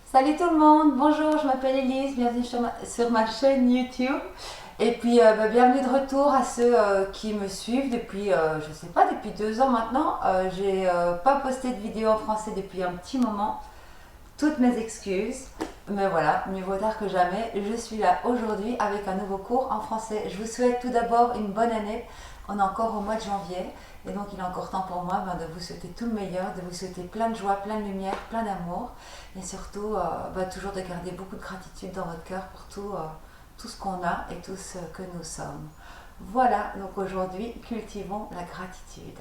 Salut tout le monde, bonjour, je m'appelle Elise, bienvenue sur ma chaîne YouTube. Et puis bienvenue de retour à ceux qui me suivent depuis, je sais pas, depuis 2 ans maintenant. J'ai pas posté de vidéo en français depuis un petit moment. Toutes mes excuses, mais voilà, mieux vaut tard que jamais. Je suis là aujourd'hui avec un nouveau cours en français. Je vous souhaite tout d'abord une bonne année. On est encore au mois de janvier et donc il est encore temps pour moi de vous souhaiter tout le meilleur, de vous souhaiter plein de joie, plein de lumière, plein d'amour et surtout toujours de garder beaucoup de gratitude dans votre cœur pour tout ce qu'on a et tout ce que nous sommes. Voilà, donc aujourd'hui, cultivons la gratitude.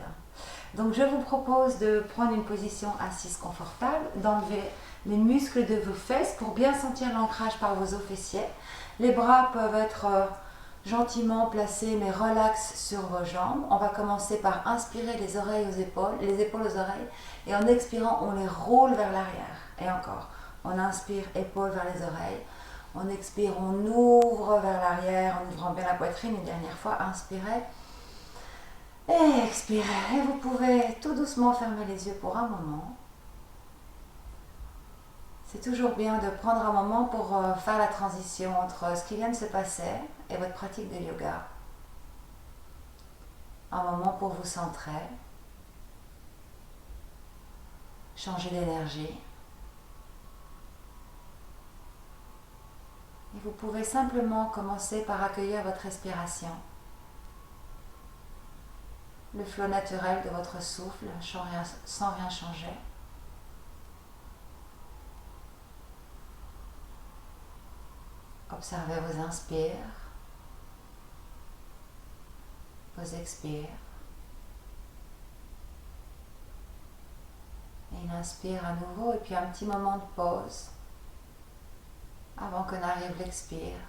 Donc je vous propose de prendre une position assise confortable, d'enlever les muscles de vos fesses pour bien sentir l'ancrage par vos os fessiers. Les bras peuvent être gentiment placés mais relax sur vos jambes. On va commencer par inspirer les oreilles aux épaules, les épaules aux oreilles, et en expirant, on les roule vers l'arrière. Et encore, on inspire, épaules vers les oreilles. On expire, on ouvre vers l'arrière en ouvrant bien la poitrine. Une dernière fois, inspirez. Et expirez. Et vous pouvez tout doucement fermer les yeux pour un moment. C'est toujours bien de prendre un moment pour faire la transition entre ce qui vient de se passer et votre pratique de yoga. Un moment pour vous centrer, changer d'énergie. Et vous pouvez simplement commencer par accueillir votre respiration, le flot naturel de votre souffle sans rien changer. Observez vos inspires, vos expires. Et une inspire à nouveau et puis un petit moment de pause avant que n'arrive l'expire.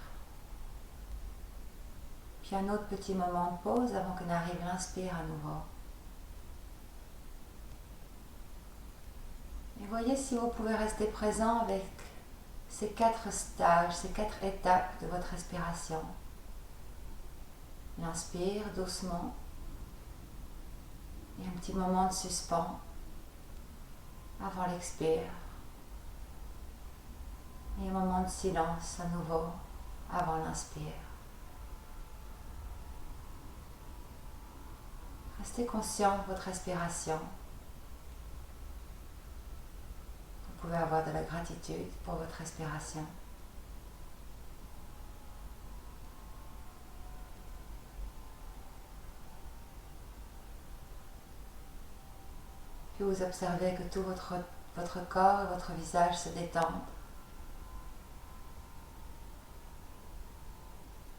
Puis un autre petit moment de pause avant que n'arrive l'inspire à nouveau. Et voyez si vous pouvez rester présent avec ces 4 stages, ces 4 étapes de votre respiration. L'inspire doucement et un petit moment de suspens avant l'expire. Et un moment de silence à nouveau avant l'inspire. Restez conscient de votre respiration. Vous pouvez avoir de la gratitude pour votre respiration. Puis vous observez que tout votre corps et votre visage se détendent.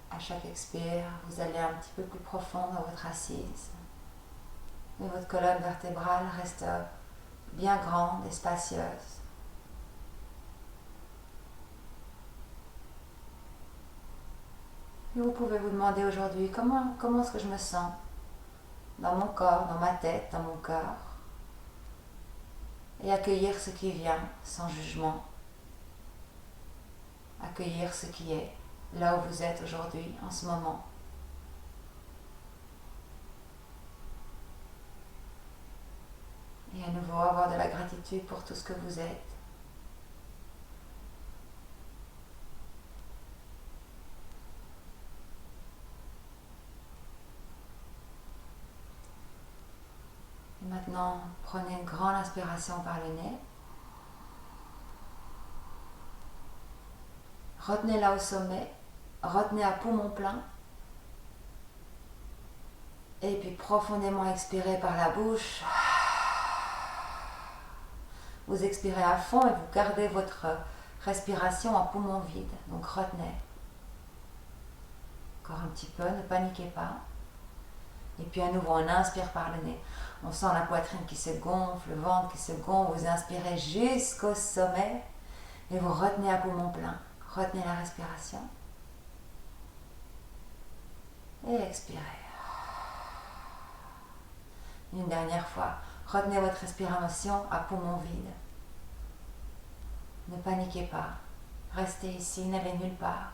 À chaque expire, vous allez un petit peu plus profond dans votre assise. Et votre colonne vertébrale reste bien grande et spacieuse. Et vous pouvez vous demander aujourd'hui comment est-ce que je me sens dans mon corps, dans ma tête, dans mon cœur. Et accueillir ce qui vient sans jugement. Accueillir ce qui est là où vous êtes aujourd'hui, en ce moment. Et à nouveau avoir de la gratitude pour tout ce que vous êtes. Et maintenant, prenez une grande inspiration par le nez. Retenez-la au sommet. Retenez à poumon plein. Et puis profondément expirez par la bouche. Vous expirez à fond et vous gardez votre respiration en poumon vide. Donc retenez. Encore un petit peu, ne paniquez pas. Et puis à nouveau, on inspire par le nez. On sent la poitrine qui se gonfle, le ventre qui se gonfle. Vous inspirez jusqu'au sommet et vous retenez à poumon plein. Retenez la respiration. Et expirez. Une dernière fois, retenez votre respiration à poumon vide. Ne paniquez pas. Restez ici, n'allez nulle part.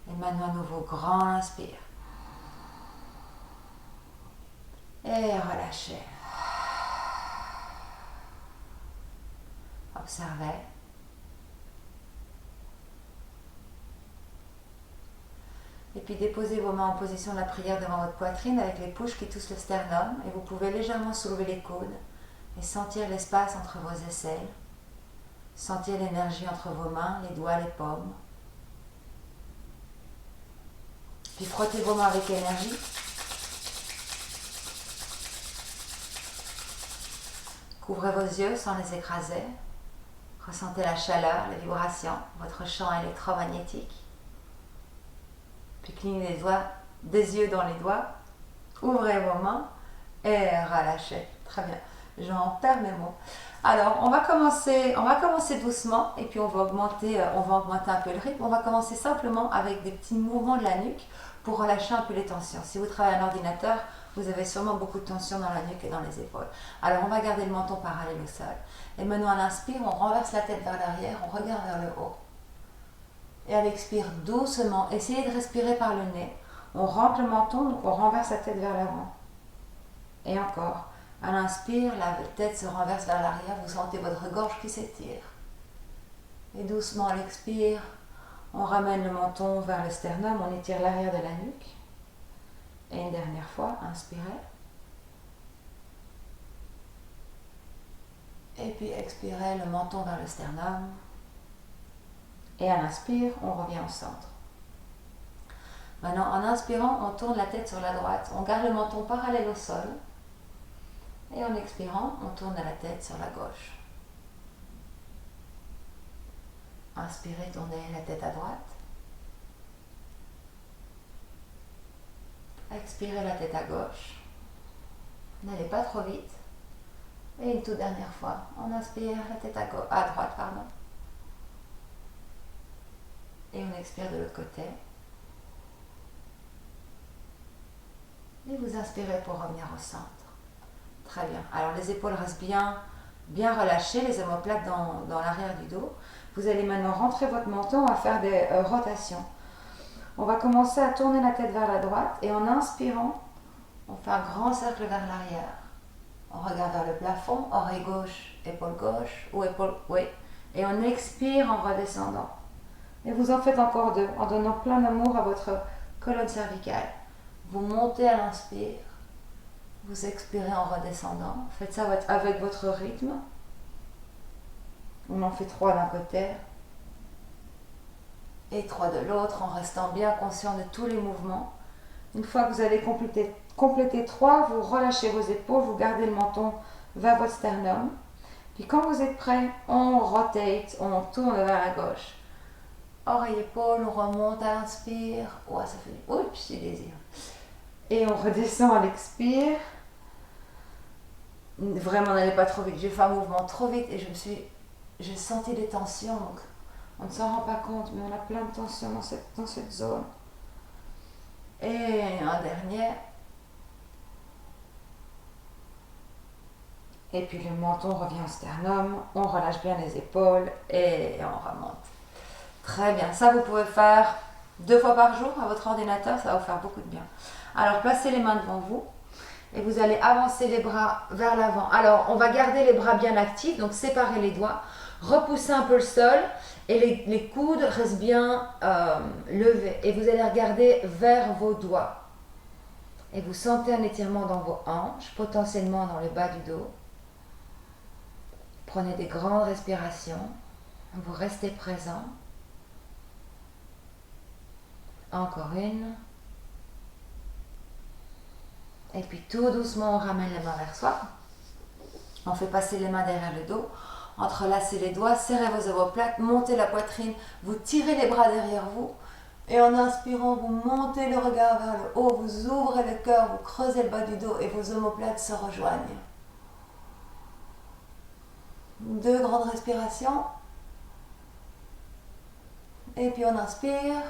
Et maintenant, à nouveau, grand inspire. Et Et relâchez. Observez. Et puis déposez vos mains en position de la prière devant votre poitrine avec les pouces qui touchent le sternum. Et vous pouvez légèrement soulever les coudes et sentir l'espace entre vos aisselles. Sentir l'énergie entre vos mains, les doigts, les paumes. Puis frottez vos mains avec énergie. Couvrez vos yeux sans les écraser. Ressentez la chaleur, les vibrations, votre champ électromagnétique. Puis clignez les doigts, des yeux dans les doigts. Ouvrez vos mains et relâchez. Très bien. J'en perds mes mots. Alors, on va commencer doucement et puis on va augmenter un peu le rythme. On va commencer simplement avec des petits mouvements de la nuque pour relâcher un peu les tensions. Si vous travaillez à l'ordinateur, vous avez sûrement beaucoup de tension dans la nuque et dans les épaules. Alors, on va garder le menton parallèle au sol. Et maintenant, à l'inspire, on renverse la tête vers l'arrière, on regarde vers le haut. Et à l'expire, doucement, essayez de respirer par le nez. On rentre le menton, donc on renverse la tête vers l'avant. Et encore. À l'inspire, la tête se renverse vers l'arrière, vous sentez votre gorge qui s'étire. Et doucement à l'expire, on ramène le menton vers le sternum, on étire l'arrière de la nuque. Et une dernière fois, inspirez. Et puis expirez le menton vers le sternum. Et à l'inspire, on revient au centre. Maintenant, en inspirant, on tourne la tête sur la droite. On garde le menton parallèle au sol. Et en expirant, on tourne la tête sur la gauche. Inspirez, tournez la tête à droite. Expirez la tête à gauche. N'allez pas trop vite. Et une toute dernière fois, on inspire la tête à droite, pardon. Et on expire de l'autre côté. Et vous inspirez pour revenir au centre. Très bien. Alors les épaules restent bien relâchées, les omoplates dans l'arrière du dos. Vous allez maintenant rentrer votre menton, on va faire des rotations. On va commencer à tourner la tête vers la droite et en inspirant, on fait un grand cercle vers l'arrière. On regarde vers le plafond, oreille gauche ou épaule, oui. Et on expire en redescendant. Et vous en faites encore deux, en donnant plein d'amour à votre colonne cervicale. Vous montez à l'inspire, vous expirez en redescendant. Faites ça avec votre rythme. On en fait 3 d'un côté et 3 de l'autre, en restant bien conscient de tous les mouvements. Une fois que vous avez complété 3, vous relâchez vos épaules, vous gardez le menton vers votre sternum. Puis quand vous êtes prêt, on rotate, on tourne vers la gauche. Oreille-épaule, on remonte à l'inspire. Ouais, ça fait oups, j'ai désir. Et on redescend à l'expire. Vraiment, n'allez pas trop vite. J'ai fait un mouvement trop vite et j'ai senti des tensions. Donc on ne s'en rend pas compte, mais on a plein de tensions dans cette zone. Et un dernier. Et puis le menton revient au sternum. On relâche bien les épaules et on remonte. Très bien. Ça, vous pouvez faire 2 fois par jour à votre ordinateur. Ça va vous faire beaucoup de bien. Alors, placez les mains devant vous. Et vous allez avancer les bras vers l'avant. Alors, on va garder les bras bien actifs, donc séparer les doigts, repousser un peu le sol et les coudes restent bien levés. Et vous allez regarder vers vos doigts. Et vous sentez un étirement dans vos hanches, potentiellement dans le bas du dos. Prenez des grandes respirations. Vous restez présent. Encore une. Et puis tout doucement, on ramène les mains vers soi. On fait passer les mains derrière le dos. Entrelacez les doigts, serrez vos omoplates, montez la poitrine, vous tirez les bras derrière vous. Et en inspirant, vous montez le regard vers le haut, vous ouvrez le cœur, vous creusez le bas du dos et vos omoplates se rejoignent. 2 grandes respirations. Et puis on inspire.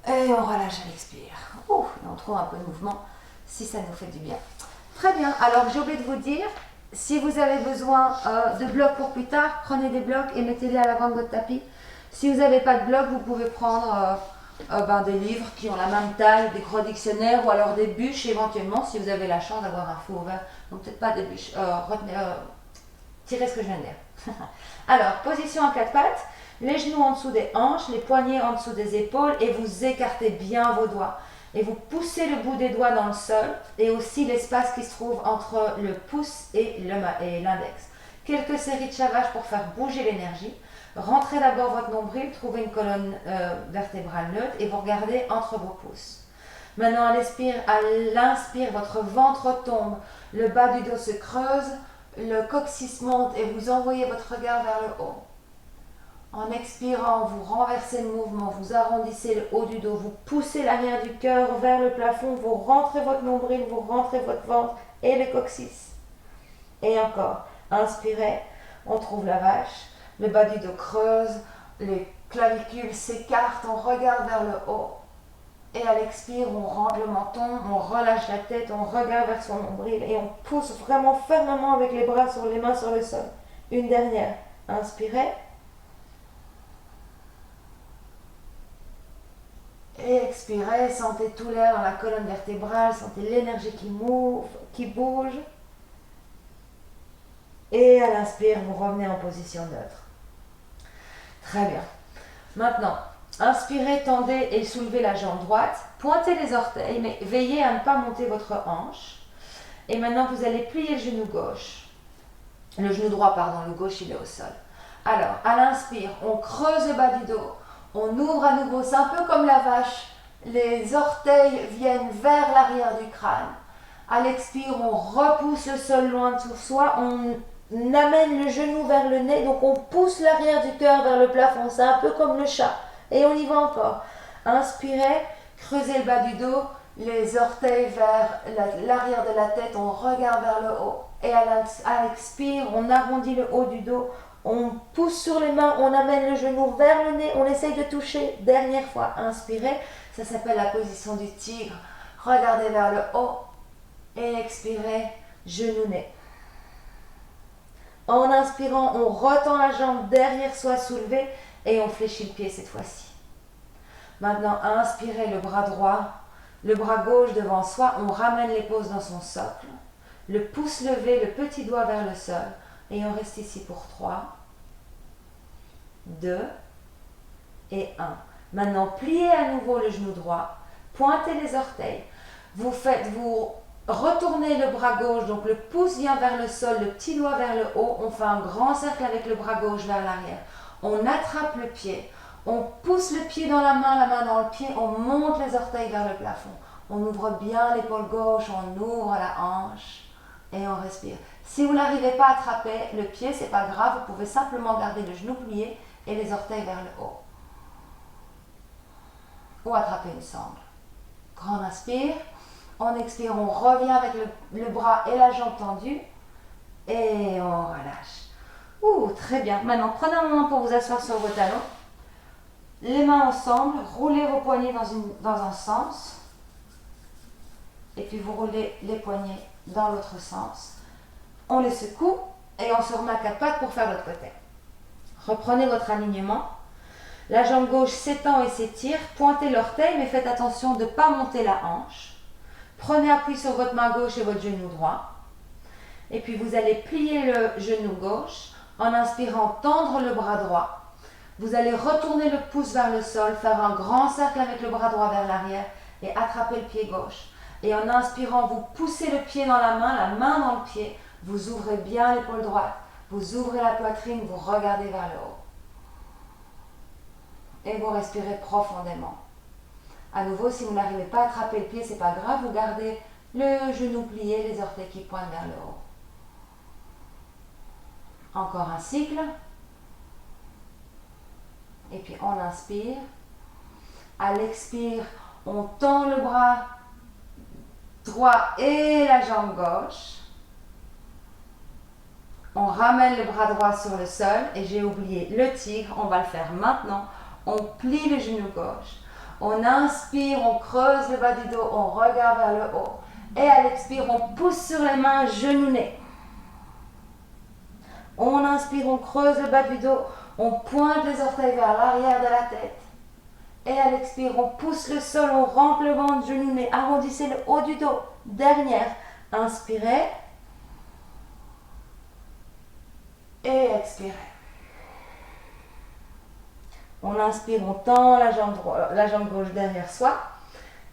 Et on relâche à l'expire. Et on trouve un peu de mouvement si ça nous fait du bien. Très bien. Alors j'ai oublié de vous dire, si vous avez besoin de blocs pour plus tard, prenez des blocs et mettez-les à l'avant de votre tapis. Si vous n'avez pas de blocs, vous pouvez prendre des livres qui ont la même taille, des gros dictionnaires ou alors des bûches éventuellement si vous avez la chance d'avoir un four ouvert. Donc peut-être pas des bûches. Tirez ce que je viens de dire. Alors, position en quatre pattes, les genoux en dessous des hanches, les poignets en dessous des épaules et vous écartez bien vos doigts. Et vous poussez le bout des doigts dans le sol et aussi l'espace qui se trouve entre le pouce et l'index. Quelques séries de chavages pour faire bouger l'énergie. Rentrez d'abord votre nombril, trouvez une colonne vertébrale neutre et vous regardez entre vos pouces. Maintenant, à l'inspire, votre ventre tombe, le bas du dos se creuse, le coccyx monte et vous envoyez votre regard vers le haut. En expirant, vous renversez le mouvement, vous arrondissez le haut du dos, vous poussez l'arrière du cœur vers le plafond, vous rentrez votre nombril, vous rentrez votre ventre et le coccyx. Et encore, inspirez, on trouve la vache, le bas du dos creuse, les clavicules s'écartent, on regarde vers le haut. Et à l'expire, on rentre le menton, on relâche la tête, on regarde vers son nombril et on pousse vraiment fermement avec les bras sur les mains sur le sol. Une dernière, inspirez. Et expirez, sentez tout l'air dans la colonne vertébrale, sentez l'énergie qui bouge. Et à l'inspire, vous revenez en position neutre. Très bien. Maintenant, inspirez, tendez et soulevez la jambe droite. Pointez les orteils, mais veillez à ne pas monter votre hanche. Et maintenant, vous allez plier le genou gauche. Le genou droit, pardon, le gauche, il est au sol. Alors, à l'inspire, on creuse le bas du dos. On ouvre à nouveau, c'est un peu comme la vache. Les orteils viennent vers l'arrière du crâne. À l'expire, on repousse le sol loin de soi. On amène le genou vers le nez. Donc, on pousse l'arrière du cœur vers le plafond. C'est un peu comme le chat. Et on y va encore. Inspirez, creusez le bas du dos. Les orteils vers l'arrière de la tête. On regarde vers le haut. Et à l'expire, on arrondit le haut du dos. On pousse sur les mains, on amène le genou vers le nez, on essaye de toucher. Dernière fois, inspirez, ça s'appelle la position du tigre. Regardez vers le haut et expirez, genou-nez. En inspirant, on retend la jambe derrière soi soulevée et on fléchit le pied cette fois-ci. Maintenant, inspirez le bras droit, le bras gauche devant soi, on ramène l'épaule dans son socle. Le pouce levé, le petit doigt vers le sol. Et on reste ici pour 3, 2 et 1. Maintenant, pliez à nouveau le genou droit, pointez les orteils. Vous retournez le bras gauche, donc le pouce vient vers le sol, le petit doigt vers le haut. On fait un grand cercle avec le bras gauche vers l'arrière. On attrape le pied, on pousse le pied dans la main dans le pied, on monte les orteils vers le plafond. On ouvre bien l'épaule gauche, on ouvre la hanche et on respire. Si vous n'arrivez pas à attraper le pied, c'est pas grave, vous pouvez simplement garder le genou plié et les orteils vers le haut. Ou attraper une sangle. Grand inspire, on expire, on revient avec le bras et la jambe tendue et on relâche. Très bien. Maintenant, prenez un moment pour vous asseoir sur vos talons. Les mains ensemble, roulez vos poignets dans un sens et puis vous roulez les poignets dans l'autre sens. On les secoue et on se remet à quatre pattes pour faire l'autre côté. Reprenez votre alignement. La jambe gauche s'étend et s'étire. Pointez l'orteil, mais faites attention de ne pas monter la hanche. Prenez appui sur votre main gauche et votre genou droit. Et puis vous allez plier le genou gauche en inspirant, tendre le bras droit. Vous allez retourner le pouce vers le sol, faire un grand cercle avec le bras droit vers l'arrière et attraper le pied gauche. Et en inspirant, vous poussez le pied dans la main dans le pied. Vous ouvrez bien l'épaule droite, vous ouvrez la poitrine, vous regardez vers le haut. Et vous respirez profondément. À nouveau, si vous n'arrivez pas à attraper le pied, c'est pas grave, vous gardez le genou plié, les orteils qui pointent vers le haut. Encore un cycle. Et puis on inspire. À l'expire, on tend le bras droit et la jambe gauche. On ramène le bras droit sur le sol et j'ai oublié le tigre, on va le faire maintenant. On plie le genou gauche. On inspire, on creuse le bas du dos, on regarde vers le haut. Et à l'expire, on pousse sur les mains, genou-nez. On inspire, on creuse le bas du dos, on pointe les orteils vers l'arrière de la tête. Et à l'expire, on pousse le sol, on rampe le ventre, genou, mais arrondissez le haut du dos. Dernière. Inspirez. Et expirez. On inspire, on tend la jambe gauche derrière soi.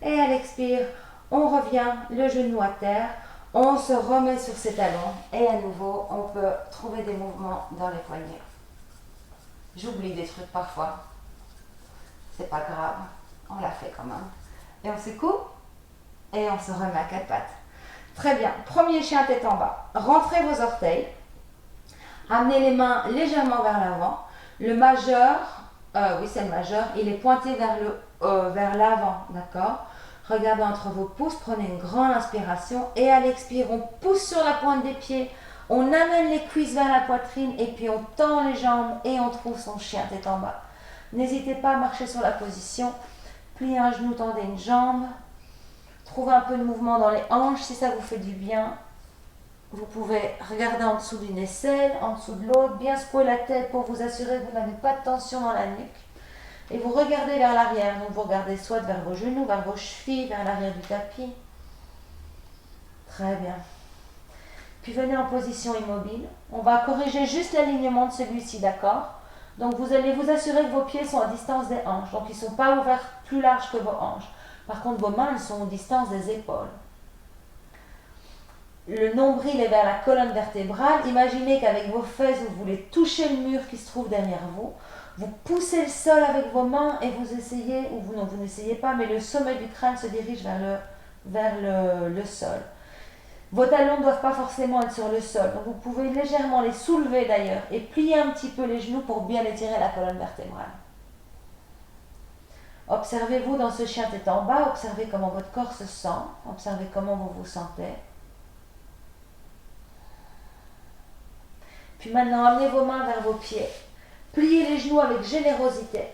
Et à l'expire, on revient le genou à terre. On se remet sur ses talons. Et à nouveau, on peut trouver des mouvements dans les poignets. J'oublie des trucs parfois. C'est pas grave. On l'a fait quand même. Et on secoue. Et on se remet à quatre pattes. Très bien. Premier chien tête en bas. Rentrez vos orteils. Amenez les mains légèrement vers l'avant. Le majeur, oui c'est le majeur, il est pointé vers l'avant, d'accord? Regardez entre vos pouces, prenez une grande inspiration et à l'expire, on pousse sur la pointe des pieds, on amène les cuisses vers la poitrine et puis on tend les jambes et on trouve son chien tête en bas. N'hésitez pas à marcher sur la position, pliez un genou, tendez une jambe, trouvez un peu de mouvement dans les hanches si ça vous fait du bien. Vous pouvez regarder en dessous d'une aisselle, en dessous de l'autre, bien secouer la tête pour vous assurer que vous n'avez pas de tension dans la nuque. Et vous regardez vers l'arrière, donc vous regardez soit vers vos genoux, vers vos chevilles, vers l'arrière du tapis. Très bien. Puis venez en position immobile. On va corriger juste l'alignement de celui-ci, d'accord? Donc vous allez vous assurer que vos pieds sont à distance des hanches, donc ils ne sont pas ouverts plus larges que vos hanches. Par contre, vos mains elles sont à distance des épaules. Le nombril est vers la colonne vertébrale. Imaginez qu'avec vos fesses, vous voulez toucher le mur qui se trouve derrière vous. Vous poussez le sol avec vos mains et vous essayez, ou vous, non, vous n'essayez pas, mais le sommet du crâne se dirige vers le sol. Vos talons ne doivent pas forcément être sur le sol, donc vous pouvez légèrement les soulever d'ailleurs et plier un petit peu les genoux pour bien étirer la colonne vertébrale. Observez-vous dans ce chien tête en bas, observez comment votre corps se sent, observez comment vous vous sentez. Puis maintenant, amenez vos mains vers vos pieds. Pliez les genoux avec générosité.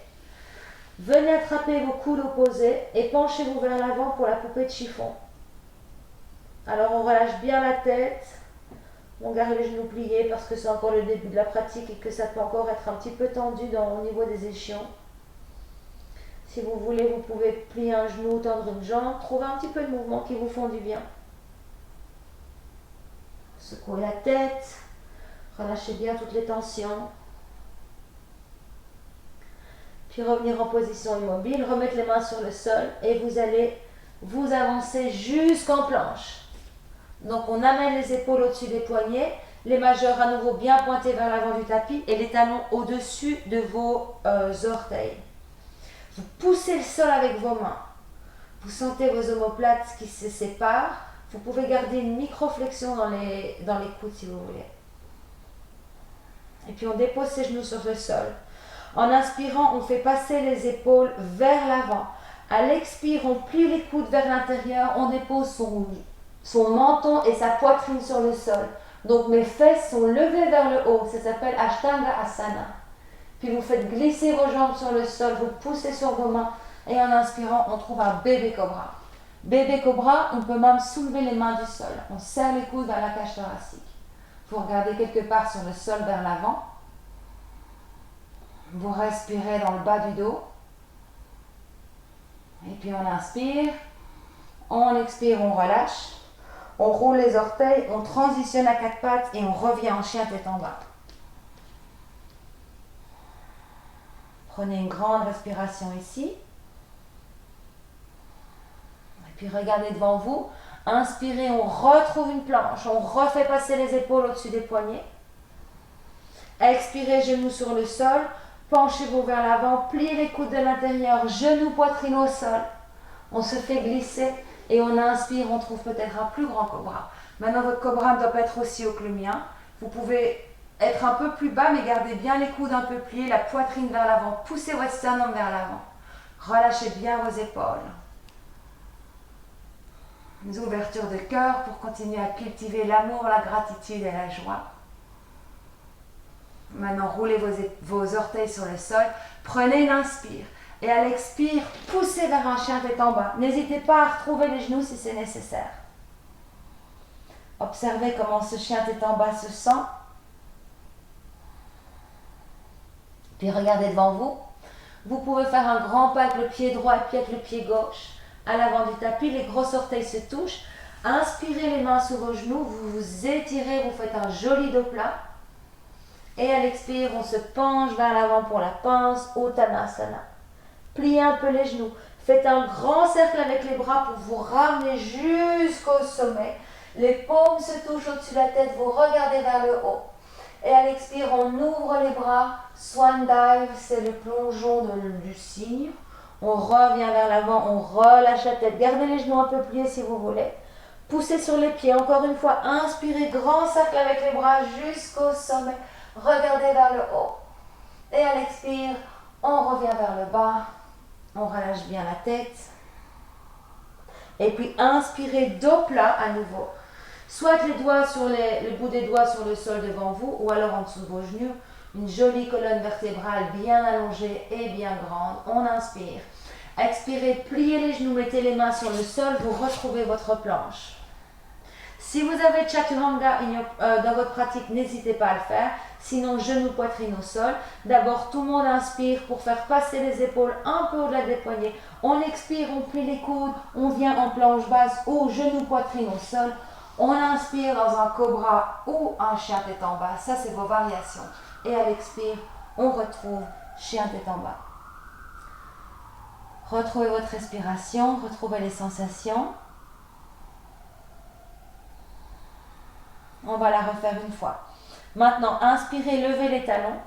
Venez attraper vos coudes opposés et penchez-vous vers l'avant pour la poupée de chiffon. Alors on relâche bien la tête. On garde les genoux pliés parce que c'est encore le début de la pratique et que ça peut encore être un petit peu tendu au niveau des ischions. Si vous voulez, vous pouvez plier un genou, tendre une jambe. Trouvez un petit peu de mouvement qui vous font du bien. Secouez la tête. Relâchez bien toutes les tensions. Puis revenir en position immobile, remettre les mains sur le sol et vous allez vous avancer jusqu'en planche. Donc on amène les épaules au-dessus des poignets, les majeurs à nouveau bien pointés vers l'avant du tapis et les talons au-dessus de vos orteils. Vous poussez le sol avec vos mains. Vous sentez vos omoplates qui se séparent. Vous pouvez garder une micro-flexion dans les coudes si vous voulez. Et puis on dépose ses genoux sur le sol. En inspirant, on fait passer les épaules vers l'avant. À l'expire, on plie les coudes vers l'intérieur. On dépose son menton et sa poitrine sur le sol. Donc mes fesses sont levées vers le haut. Ça s'appelle Ashtanga Asana. Puis vous faites glisser vos jambes sur le sol. Vous poussez sur vos mains. Et en inspirant, on trouve un bébé cobra. Bébé cobra, on peut même soulever les mains du sol. On serre les coudes vers la cage thoracique. Vous regardez quelque part sur le sol vers l'avant. Vous respirez dans le bas du dos. Et puis on inspire. On expire, on relâche. On roule les orteils, on transitionne à quatre pattes et on revient en chien tête en bas. Prenez une grande respiration ici. Et puis regardez devant vous. Inspirez, on retrouve une planche. On refait passer les épaules au-dessus des poignets. Expirez, genoux sur le sol. Penchez-vous vers l'avant, pliez les coudes de l'intérieur, genoux, poitrine au sol. On se fait glisser et on inspire, on trouve peut-être un plus grand cobra. Maintenant, votre cobra ne doit pas être aussi haut que le mien. Vous pouvez être un peu plus bas, mais gardez bien les coudes un peu pliés, la poitrine vers l'avant. Poussez votre sternum vers l'avant. Relâchez bien vos épaules. Une ouverture de cœur pour continuer à cultiver l'amour, la gratitude et la joie. Maintenant, roulez vos orteils sur le sol. Prenez une inspire. Et à l'expire, poussez vers un chien tête en bas. N'hésitez pas à retrouver les genoux si c'est nécessaire. Observez comment ce chien tête en bas se sent. Puis regardez devant vous. Vous pouvez faire un grand pas avec le pied droit et puis avec le pied gauche. À l'avant du tapis, les gros orteils se touchent. Inspirez les mains sur vos genoux, vous vous étirez, vous faites un joli dos plat. Et à l'expire, on se penche vers l'avant pour la pince, Uttanasana. Pliez un peu les genoux. Faites un grand cercle avec les bras pour vous ramener jusqu'au sommet. Les paumes se touchent au-dessus de la tête, vous regardez vers le haut. Et à l'expire, on ouvre les bras. Swan dive, c'est le plongeon du cygne. On revient vers l'avant, on relâche la tête. Gardez les genoux un peu pliés si vous voulez. Poussez sur les pieds. Encore une fois, inspirez, grand cercle avec les bras jusqu'au sommet. Regardez vers le haut. Et à l'expire, on revient vers le bas. On relâche bien la tête. Et puis inspirez, dos plat à nouveau. Soit les doigts sur le bout des doigts sur le sol devant vous, ou alors en dessous de vos genoux. Une jolie colonne vertébrale bien allongée et bien grande. On inspire. Expirez, pliez les genoux, mettez les mains sur le sol, vous retrouvez votre planche. Si vous avez Chaturanga dans votre pratique, n'hésitez pas à le faire. Sinon, genoux, poitrine au sol. D'abord, tout le monde inspire pour faire passer les épaules un peu au-delà des poignets. On expire, on plie les coudes, on vient en planche basse ou genoux, poitrine au sol. On inspire dans un cobra ou un chien tête en bas. Ça, c'est vos variations. Et à l'expire, on retrouve chien tête en bas. Retrouvez votre respiration, retrouvez les sensations. On va la refaire une fois. Maintenant, inspirez, levez les talons.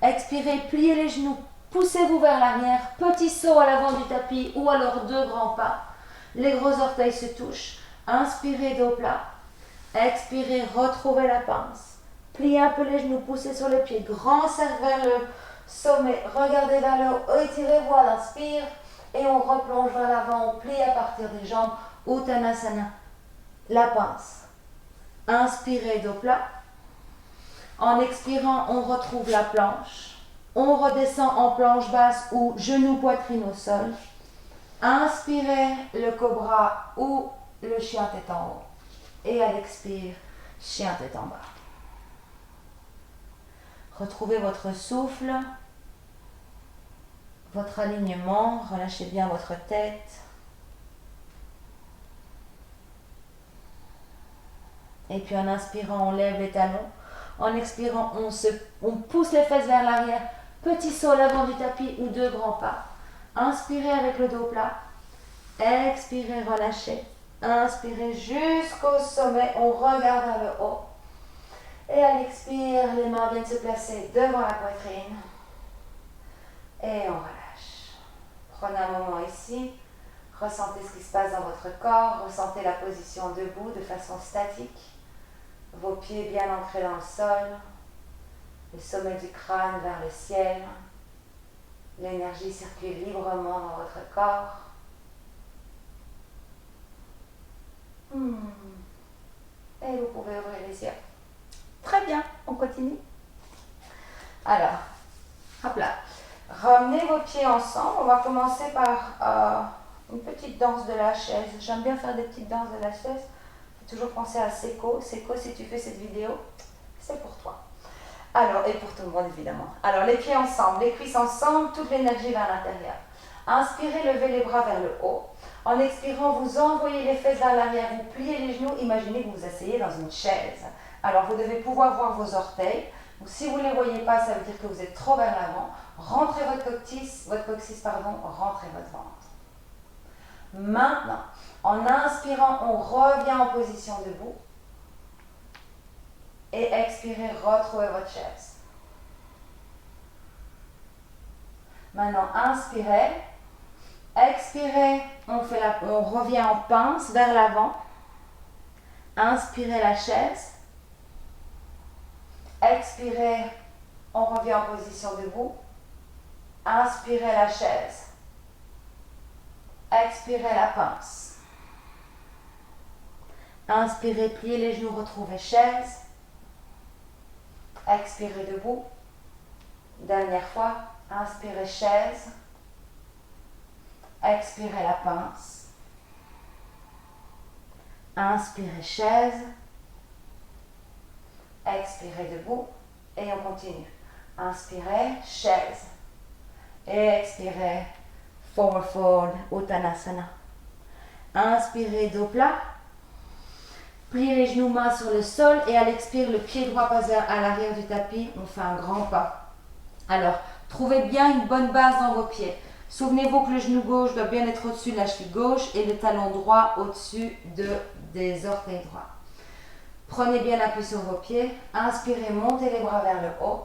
Expirez, pliez les genoux, poussez-vous vers l'arrière. Petit saut à l'avant du tapis ou alors 2 grands pas. Les gros orteils se touchent. Inspirez, dos plat. Expirez, retrouvez la pince. Pliez un peu les genoux, poussez sur les pieds. Grand cercle vers le sommet. Regardez vers le haut. Étirez-vous à l'inspire. Et on replonge vers l'avant. On plie à partir des jambes. Uttanasana. La pince. Inspirez, dos plat. En expirant, on retrouve la planche. On redescend en planche basse ou genou, poitrine au sol. Inspirez, le cobra ou le chien tête en haut. Et à l'expire, chien tête en bas. Retrouvez votre souffle, votre alignement. Relâchez bien votre tête. Et puis en inspirant, on lève les talons. En expirant, on pousse les fesses vers l'arrière. Petit saut à l'avant du tapis ou 2 grands pas. Inspirez avec le dos plat. Expirez, relâchez. Inspirez jusqu'au sommet. On regarde vers le haut. Et à l'expire, les mains viennent se placer devant la poitrine. Et on relâche. Prenez un moment ici. Ressentez ce qui se passe dans votre corps. Ressentez la position debout de façon statique. Vos pieds bien ancrés dans le sol. Le sommet du crâne vers le ciel. L'énergie circule librement dans votre corps. Et vous pouvez ouvrir les yeux. Très bien, on continue. Alors, hop là. Ramenez vos pieds ensemble. On va commencer par une petite danse de la chaise. J'aime bien faire des petites danses de la chaise. Il faut toujours penser à Seiko. Seiko, si tu fais cette vidéo, c'est pour toi. Alors, et pour tout le monde évidemment. Alors, les pieds ensemble, les cuisses ensemble, toute l'énergie vers l'intérieur. Inspirez, levez les bras vers le haut. En expirant, vous envoyez les fesses vers l'arrière, vous pliez les genoux. Imaginez que vous vous asseyez dans une chaise. Alors, vous devez pouvoir voir vos orteils. Donc, si vous ne les voyez pas, ça veut dire que vous êtes trop vers l'avant. Rentrez votre coccyx, rentrez votre ventre. Maintenant, en inspirant, on revient en position debout. Et expirez, retrouvez votre chaise. Maintenant, inspirez. Expirez, on revient en pince vers l'avant. Inspirez la chaise. Expirez, on revient en position debout. Inspirez la chaise. Expirez la pince. Inspirez, pliez les genoux, retrouvez chaise. Expirez debout. Dernière fois. Inspirez chaise. Expirez la pince. Inspirez chaise. Expirez debout. Et on continue. Inspirez chaise. Et expirez, forward fold, Uttanasana. Inspirez, dos plat. Pliez les genoux, mains sur le sol et à l'expire, le pied droit passe à l'arrière du tapis. On fait un grand pas. Alors, trouvez bien une bonne base dans vos pieds. Souvenez-vous que le genou gauche doit bien être au-dessus de la cheville gauche et le talon droit au-dessus des orteils droits. Prenez bien appui sur vos pieds. Inspirez, montez les bras vers le haut.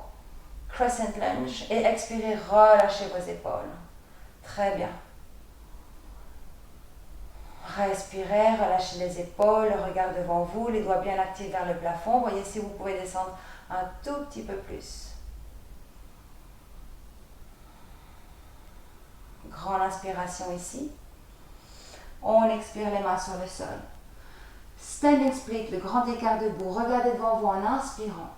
Crescent lunge. Et expirez, relâchez vos épaules. Très bien. Respirez, relâchez les épaules, le regard devant vous, les doigts bien actifs vers le plafond. Voyez si vous pouvez descendre un tout petit peu plus. Grande inspiration ici. On expire les mains sur le sol. Standing split, le grand écart debout. Regardez devant vous en inspirant.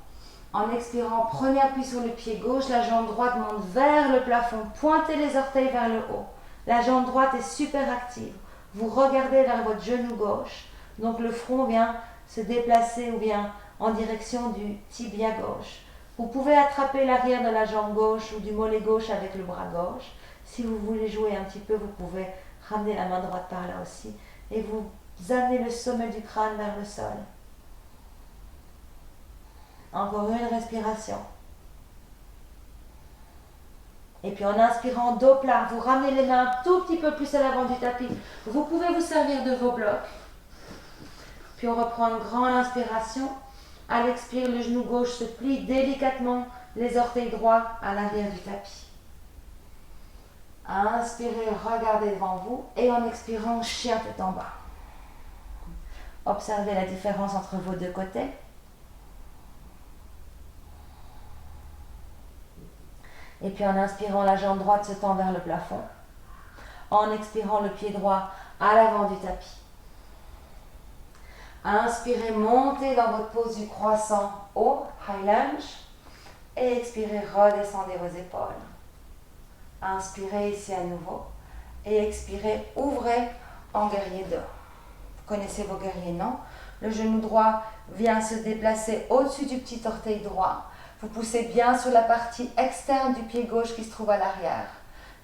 En expirant, prenez appui sur le pied gauche. La jambe droite monte vers le plafond. Pointez les orteils vers le haut. La jambe droite est super active. Vous regardez vers votre genou gauche. Donc le front vient se déplacer ou bien en direction du tibia gauche. Vous pouvez attraper l'arrière de la jambe gauche ou du mollet gauche avec le bras gauche. Si vous voulez jouer un petit peu, vous pouvez ramener la main droite par là aussi. Et vous amenez le sommet du crâne vers le sol. Encore une respiration. Et puis en inspirant, dos plat, vous ramenez les mains un tout petit peu plus à l'avant du tapis. Vous pouvez vous servir de vos blocs. Puis on reprend une grande inspiration. À l'expire, le genou gauche se plie délicatement, les orteils droits à l'arrière du tapis. Inspirez, regardez devant vous. Et en expirant, chien tête en bas. Observez la différence entre vos deux côtés. Et puis en inspirant, la jambe droite se tend vers le plafond. En expirant, le pied droit à l'avant du tapis. Inspirez, montez dans votre pose du croissant haut, high lunge. Et expirez, redescendez vos épaules. Inspirez ici à nouveau. Et expirez, ouvrez en guerrier 2. Vous connaissez vos guerriers, non? Le genou droit vient se déplacer au-dessus du petit orteil droit. Vous poussez bien sur la partie externe du pied gauche qui se trouve à l'arrière.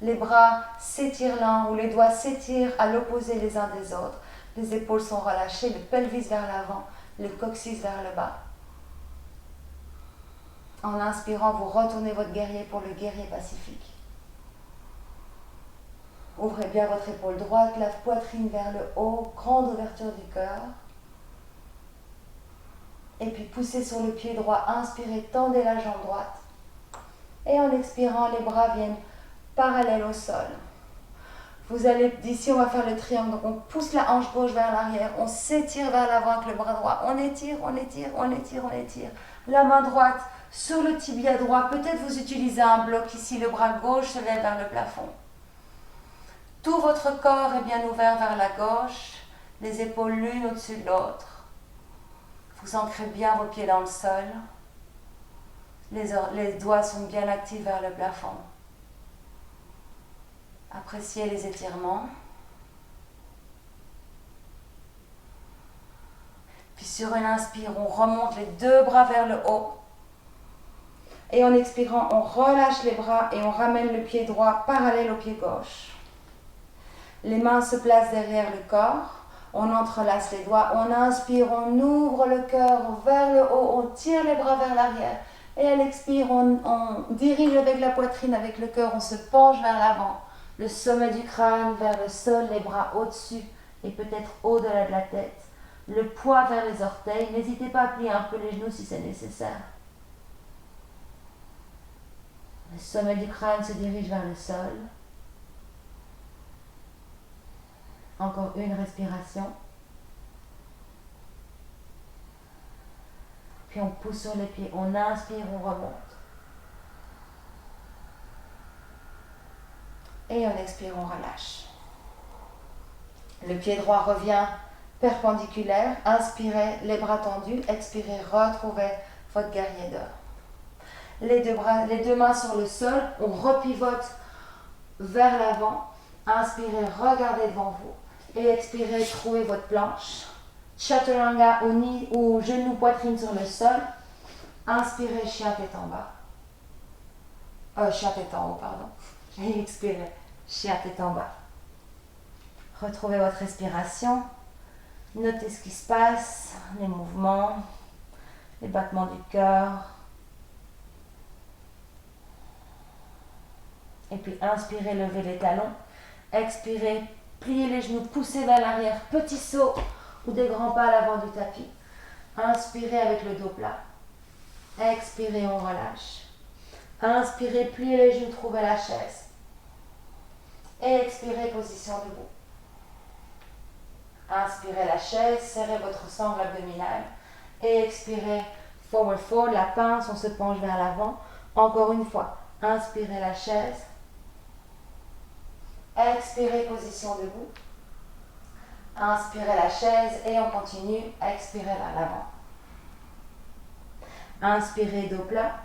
Les bras s'étirent l'un ou les doigts s'étirent à l'opposé les uns des autres. Les épaules sont relâchées, le pelvis vers l'avant, le coccyx vers le bas. En inspirant, vous retournez votre guerrier pour le guerrier pacifique. Ouvrez bien votre épaule droite, la poitrine vers le haut, grande ouverture du cœur. Et puis poussez sur le pied droit, inspirez, tendez la jambe droite. Et en expirant, les bras viennent parallèles au sol. Vous allez, d'ici on va faire le triangle, donc on pousse la hanche gauche vers l'arrière, on s'étire vers l'avant avec le bras droit, on étire, on étire, on étire, on étire. La main droite sur le tibia droit, peut-être vous utilisez un bloc ici, le bras gauche se lève vers le plafond. Tout votre corps est bien ouvert vers la gauche, les épaules l'une au-dessus de l'autre. Vous ancrez bien vos pieds dans le sol. Les doigts sont bien actifs vers le plafond. Appréciez les étirements. Puis sur une inspire, on remonte les deux bras vers le haut. Et en expirant, on relâche les bras et on ramène le pied droit parallèle au pied gauche. Les mains se placent derrière le corps. On entrelace les doigts, on inspire, on ouvre le cœur vers le haut, on tire les bras vers l'arrière. Et à l'expire, on dirige avec la poitrine, avec le cœur, on se penche vers l'avant. Le sommet du crâne vers le sol, les bras au-dessus et peut-être au-delà de la tête. Le poids vers les orteils. N'hésitez pas à plier un peu les genoux si c'est nécessaire. Le sommet du crâne se dirige vers le sol. Encore une respiration. Puis on pousse sur les pieds. On inspire, on remonte. Et on expire, on relâche. Le pied droit revient perpendiculaire. Inspirez, les bras tendus. Expirez, retrouvez votre guerrier d'or. Les deux mains sur le sol. On repivote vers l'avant. Inspirez, regardez devant vous. Et expirez, trouvez votre planche. Chaturanga ou genou, poitrine sur le sol. Inspirez, chien tête en bas. Chien tête en haut, pardon. Et expirez, chien tête en bas. Retrouvez votre respiration. Notez ce qui se passe, les mouvements, les battements du cœur. Et puis inspirez, levez les talons. Expirez, pliez les genoux, poussez vers l'arrière, petit saut ou des grands pas à l'avant du tapis. Inspirez avec le dos plat. Expirez, on relâche. Inspirez, pliez les genoux, trouvez la chaise. Et expirez, position debout. Inspirez la chaise, serrez votre sangle abdominale. Et expirez, forward fold, la pince, on se penche vers l'avant. Encore une fois, inspirez la chaise. Expirez, position debout. Inspirez la chaise et on continue. Expirez vers l'avant. Inspirez, dos plat.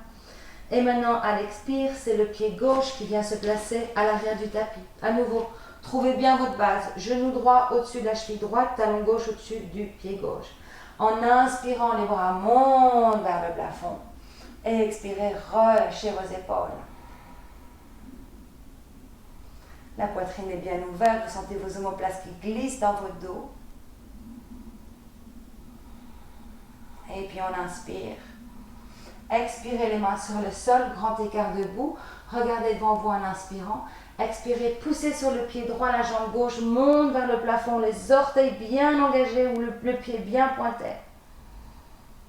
Et maintenant, à l'expire, c'est le pied gauche qui vient se placer à l'arrière du tapis. À nouveau, trouvez bien votre base. Genou droit au-dessus de la cheville droite, talon gauche au-dessus du pied gauche. En inspirant, les bras montent vers le plafond. Et expirez, relâchez vos épaules. La poitrine est bien ouverte, vous sentez vos omoplates qui glissent dans votre dos. Et puis on inspire. Expirez les mains sur le sol, grand écart debout. Regardez devant vous en inspirant. Expirez, poussez sur le pied droit, la jambe gauche monte vers le plafond, les orteils bien engagés ou le pied bien pointé.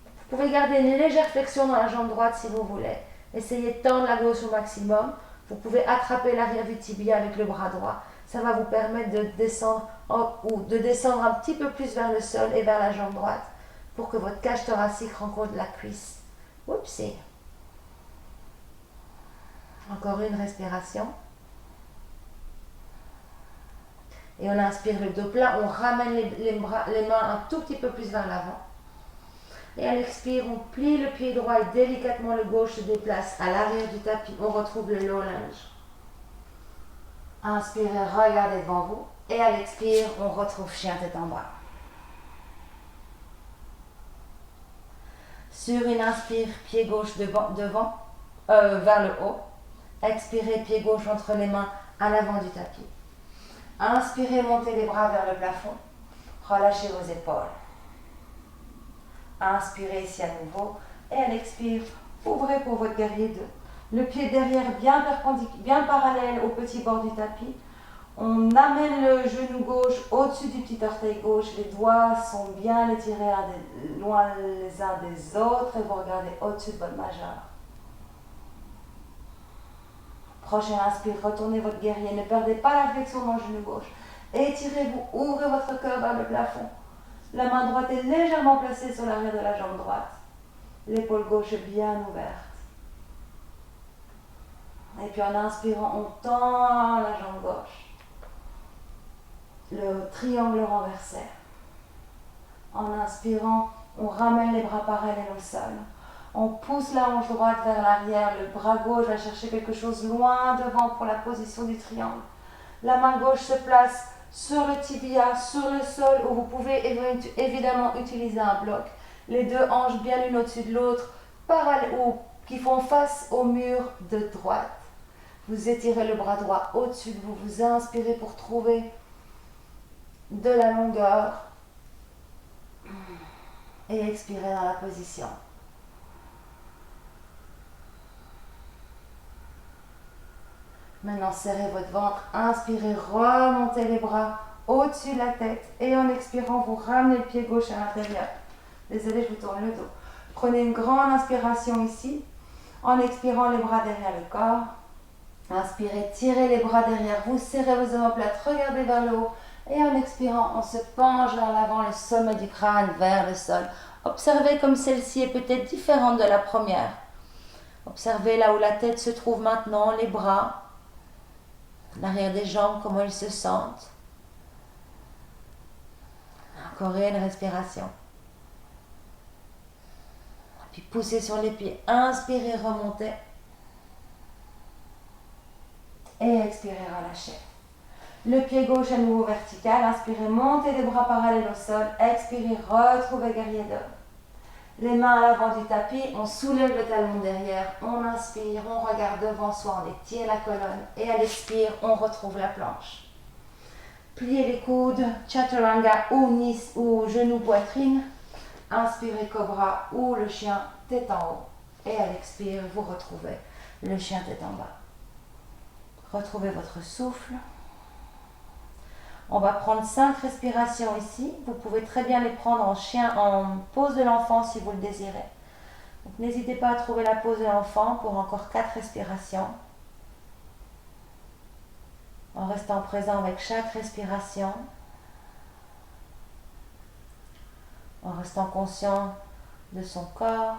Vous pouvez garder une légère flexion dans la jambe droite si vous voulez. Essayez de tendre la gauche au maximum. Vous pouvez attraper l'arrière du tibia avec le bras droit. Ça va vous permettre de descendre un petit peu plus vers le sol et vers la jambe droite pour que votre cage thoracique rencontre la cuisse. Oupsie. Encore une respiration. Et on inspire le dos plat, on ramène les mains un tout petit peu plus vers l'avant. Et à l'expire, on plie le pied droit et délicatement le gauche se déplace à l'arrière du tapis. On retrouve le low lunge. Inspirez, regardez devant vous. Et à l'expire, on retrouve chien tête en bas. Sur une inspire, pied gauche devant, vers le haut. Expirez, pied gauche entre les mains à l'avant du tapis. Inspirez, montez les bras vers le plafond. Relâchez vos épaules. Inspirez ici à nouveau. Et à l'expire, ouvrez pour votre guerrier 2. Le pied derrière bien parallèle au petit bord du tapis. On amène le genou gauche au-dessus du petit orteil gauche. Les doigts sont bien étirés loin les uns des autres. Et vous regardez au-dessus de votre majeur. Prochaine inspire, retournez votre guerrier. Ne perdez pas la flexion dans le genou gauche. Étirez-vous, ouvrez votre cœur vers le plafond. La main droite est légèrement placée sur l'arrière de la jambe droite. L'épaule gauche est bien ouverte. Et puis en inspirant, on tend la jambe gauche. Le triangle renversé. En inspirant, on ramène les bras parallèles au sol. On pousse la hanche droite vers l'arrière. Le bras gauche va chercher quelque chose loin devant pour la position du triangle. La main gauche se place sur le tibia, sur le sol, où vous pouvez évidemment utiliser un bloc. Les deux hanches bien l'une au-dessus de l'autre, ou qui font face au mur de droite. Vous étirez le bras droit au-dessus de vous. Vous inspirez pour trouver de la longueur. Et expirez dans la position. Maintenant, serrez votre ventre. Inspirez, remontez les bras au-dessus de la tête. Et en expirant, vous ramenez le pied gauche à l'intérieur. Désolée, je vous tourne le dos. Prenez une grande inspiration ici. En expirant, les bras derrière le corps. Inspirez, tirez les bras derrière vous. Serrez vos omoplates, regardez vers le haut. Et en expirant, on se penche vers l'avant, le sommet du crâne vers le sol. Observez comme celle-ci est peut-être différente de la première. Observez là où la tête se trouve maintenant, les bras. L'arrière des jambes, comment ils se sentent. Encore une respiration. Puis poussez sur les pieds. Inspirez, remontez. Et expirez, relâchez. Le pied gauche à nouveau vertical. Inspirez, montez les bras parallèles au sol. Expirez, retrouvez guerrier 2. Les mains à l'avant du tapis, on soulève le talon derrière, on inspire, on regarde devant soi, on étire la colonne et à l'expire, on retrouve la planche. Pliez les coudes, chaturanga ou genou poitrine. Inspirez cobra ou le chien tête en haut. Et à l'expire, vous retrouvez le chien tête en bas. Retrouvez votre souffle. On va prendre 5 respirations ici. Vous pouvez très bien les prendre en pose de l'enfant si vous le désirez. Donc n'hésitez pas à trouver la pose de l'enfant pour encore 4 respirations. En restant présent avec chaque respiration. En restant conscient de son corps,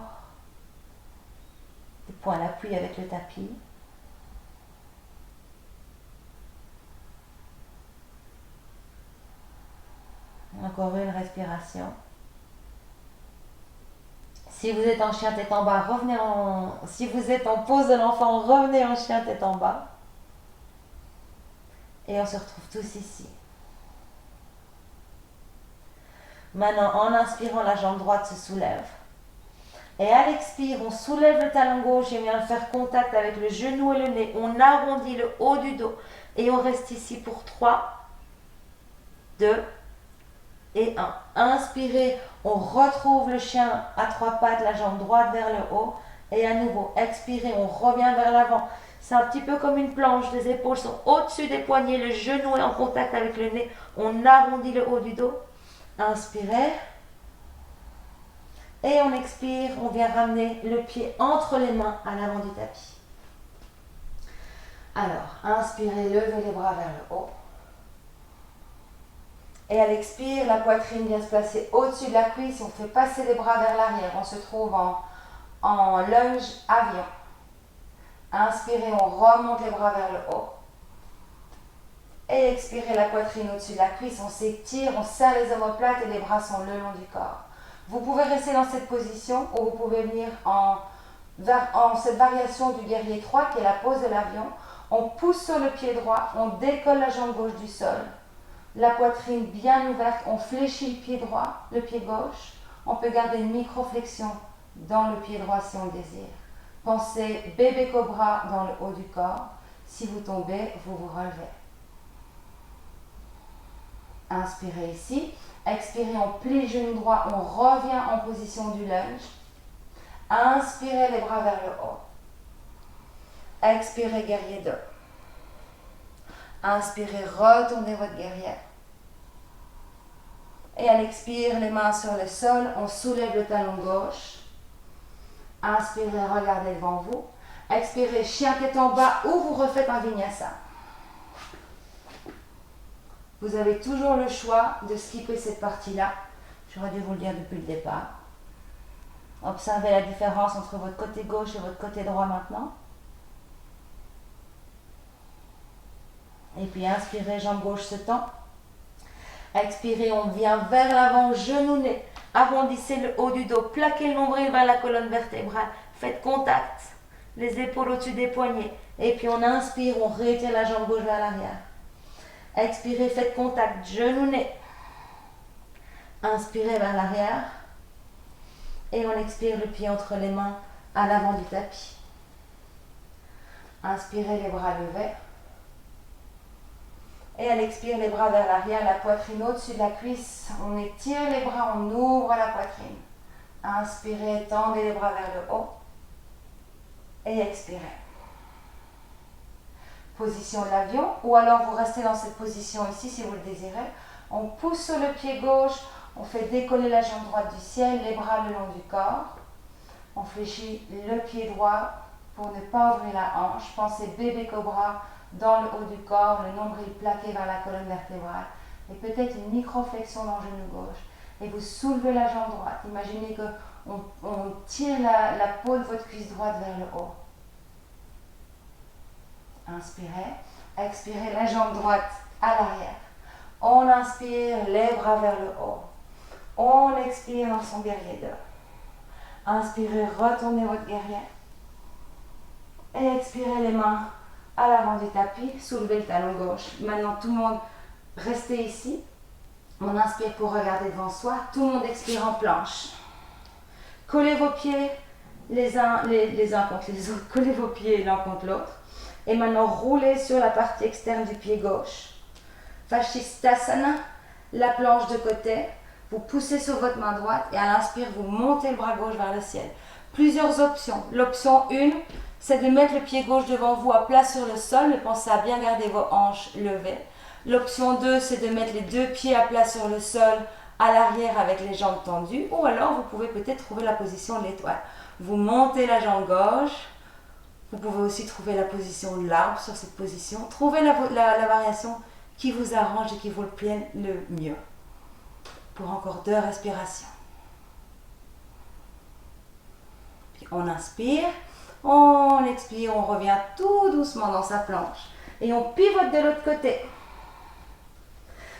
des points d'appui avec le tapis. Encore une respiration. Si vous êtes en chien tête en bas, si vous êtes en pose de l'enfant, revenez en chien tête en bas. Et on se retrouve tous ici. Maintenant, en inspirant, la jambe droite se soulève. Et à l'expire, on soulève le talon gauche et on vient faire contact avec le genou et le nez. On arrondit le haut du dos. Et on reste ici pour 3, 2 et 1. Inspirez, on retrouve le chien à 3 pattes, la jambe droite vers le haut. Et à nouveau, expirez, on revient vers l'avant. C'est un petit peu comme une planche. Les épaules sont au-dessus des poignets. Le genou est en contact avec le nez. On arrondit le haut du dos. Inspirez. Et on expire, on vient ramener le pied entre les mains à l'avant du tapis. Alors, inspirez, levez les bras vers le haut. Et à l'expire, la poitrine vient se placer au-dessus de la cuisse. On fait passer les bras vers l'arrière. On se trouve en lunge avion. Inspirez, on remonte les bras vers le haut. Et expirez, la poitrine au-dessus de la cuisse. On s'étire, on serre les omoplates et les bras sont le long du corps. Vous pouvez rester dans cette position ou vous pouvez venir en cette variation du guerrier 3 qui est la pose de l'avion. On pousse sur le pied droit, on décolle la jambe gauche du sol. La poitrine bien ouverte, on fléchit le pied droit, le pied gauche. On peut garder une micro-flexion dans le pied droit si on le désire. Pensez bébé cobra dans le haut du corps. Si vous tombez, vous vous relevez. Inspirez ici. Expirez, on plie le genou droit, on revient en position du lunge. Inspirez les bras vers le haut. Expirez, guerrier 2. Inspirez, retournez votre guerrière. Et à l'expire, les mains sur le sol, on soulève le talon gauche. Inspirez, regardez devant vous. Expirez, chien tête en bas ou vous refaites un vinyasa. Vous avez toujours le choix de skipper cette partie-là. J'aurais dû vous le dire depuis le départ. Observez la différence entre votre côté gauche et votre côté droit maintenant. Et puis inspirez, jambe gauche se tend. Expirez, on vient vers l'avant, genou nez. Arrondissez le haut du dos, plaquez le nombril vers la colonne vertébrale. Faites contact, les épaules au-dessus des poignets. Et puis on inspire, on rétire la jambe gauche vers l'arrière. Expirez, faites contact, genou nez. Inspirez vers l'arrière. Et on expire le pied entre les mains à l'avant du tapis. Inspirez, les bras levés. Et à l'expire, les bras vers l'arrière, la poitrine au-dessus de la cuisse. On étire les bras, on ouvre la poitrine. Inspirez, tendez les bras vers le haut. Et expirez. Position de l'avion, ou alors vous restez dans cette position ici si vous le désirez. On pousse sur le pied gauche, on fait décoller la jambe droite du ciel, les bras le long du corps. On fléchit le pied droit pour ne pas ouvrir la hanche. Pensez bébé cobra dans le haut du corps, le nombril plaqué vers la colonne vertébrale. Et peut-être une micro-flexion dans le genou gauche. Et vous soulevez la jambe droite. Imaginez qu'on tire la peau de votre cuisse droite vers le haut. Inspirez, expirez la jambe droite à l'arrière. On inspire, les bras vers le haut. On expire dans son guerrier 2. Inspirez, retournez votre guerrier. Et expirez les mains à l'avant du tapis, soulevez le talon gauche. Maintenant tout le monde, restez ici. On inspire pour regarder devant soi. Tout le monde expire en planche. collez vos pieds les uns contre les autres, collez vos pieds l'un contre l'autre. Et maintenant, roulez sur la partie externe du pied gauche. Vashisthasana, la planche de côté. Vous poussez sur votre main droite et à l'inspire, vous montez le bras gauche vers le ciel. Plusieurs options. L'option 1, c'est de mettre le pied gauche devant vous à plat sur le sol, mais pensez à bien garder vos hanches levées. L'option 2, c'est de mettre les deux pieds à plat sur le sol, à l'arrière avec les jambes tendues. Ou alors, vous pouvez peut-être trouver la position de l'étoile. Vous montez la jambe gauche. Vous pouvez aussi trouver la position de l'arbre sur cette position. Trouvez la variation qui vous arrange et qui vous le plaît le mieux. Pour encore 2 respirations. Puis on inspire, on expire, on revient tout doucement dans sa planche. Et on pivote de l'autre côté.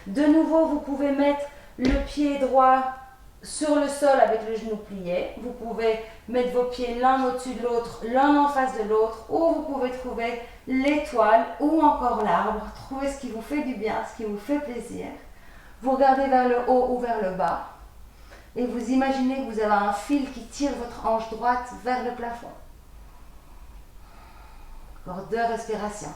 De nouveau, vous pouvez mettre le pied droit sur le sol avec le genou plié. Vous pouvez mettre vos pieds l'un au-dessus de l'autre, l'un en face de l'autre. Ou vous pouvez trouver l'étoile ou encore l'arbre. Trouvez ce qui vous fait du bien, ce qui vous fait plaisir. Vous regardez vers le haut ou vers le bas. Et vous imaginez que vous avez un fil qui tire votre hanche droite vers le plafond. Encore 2 respirations.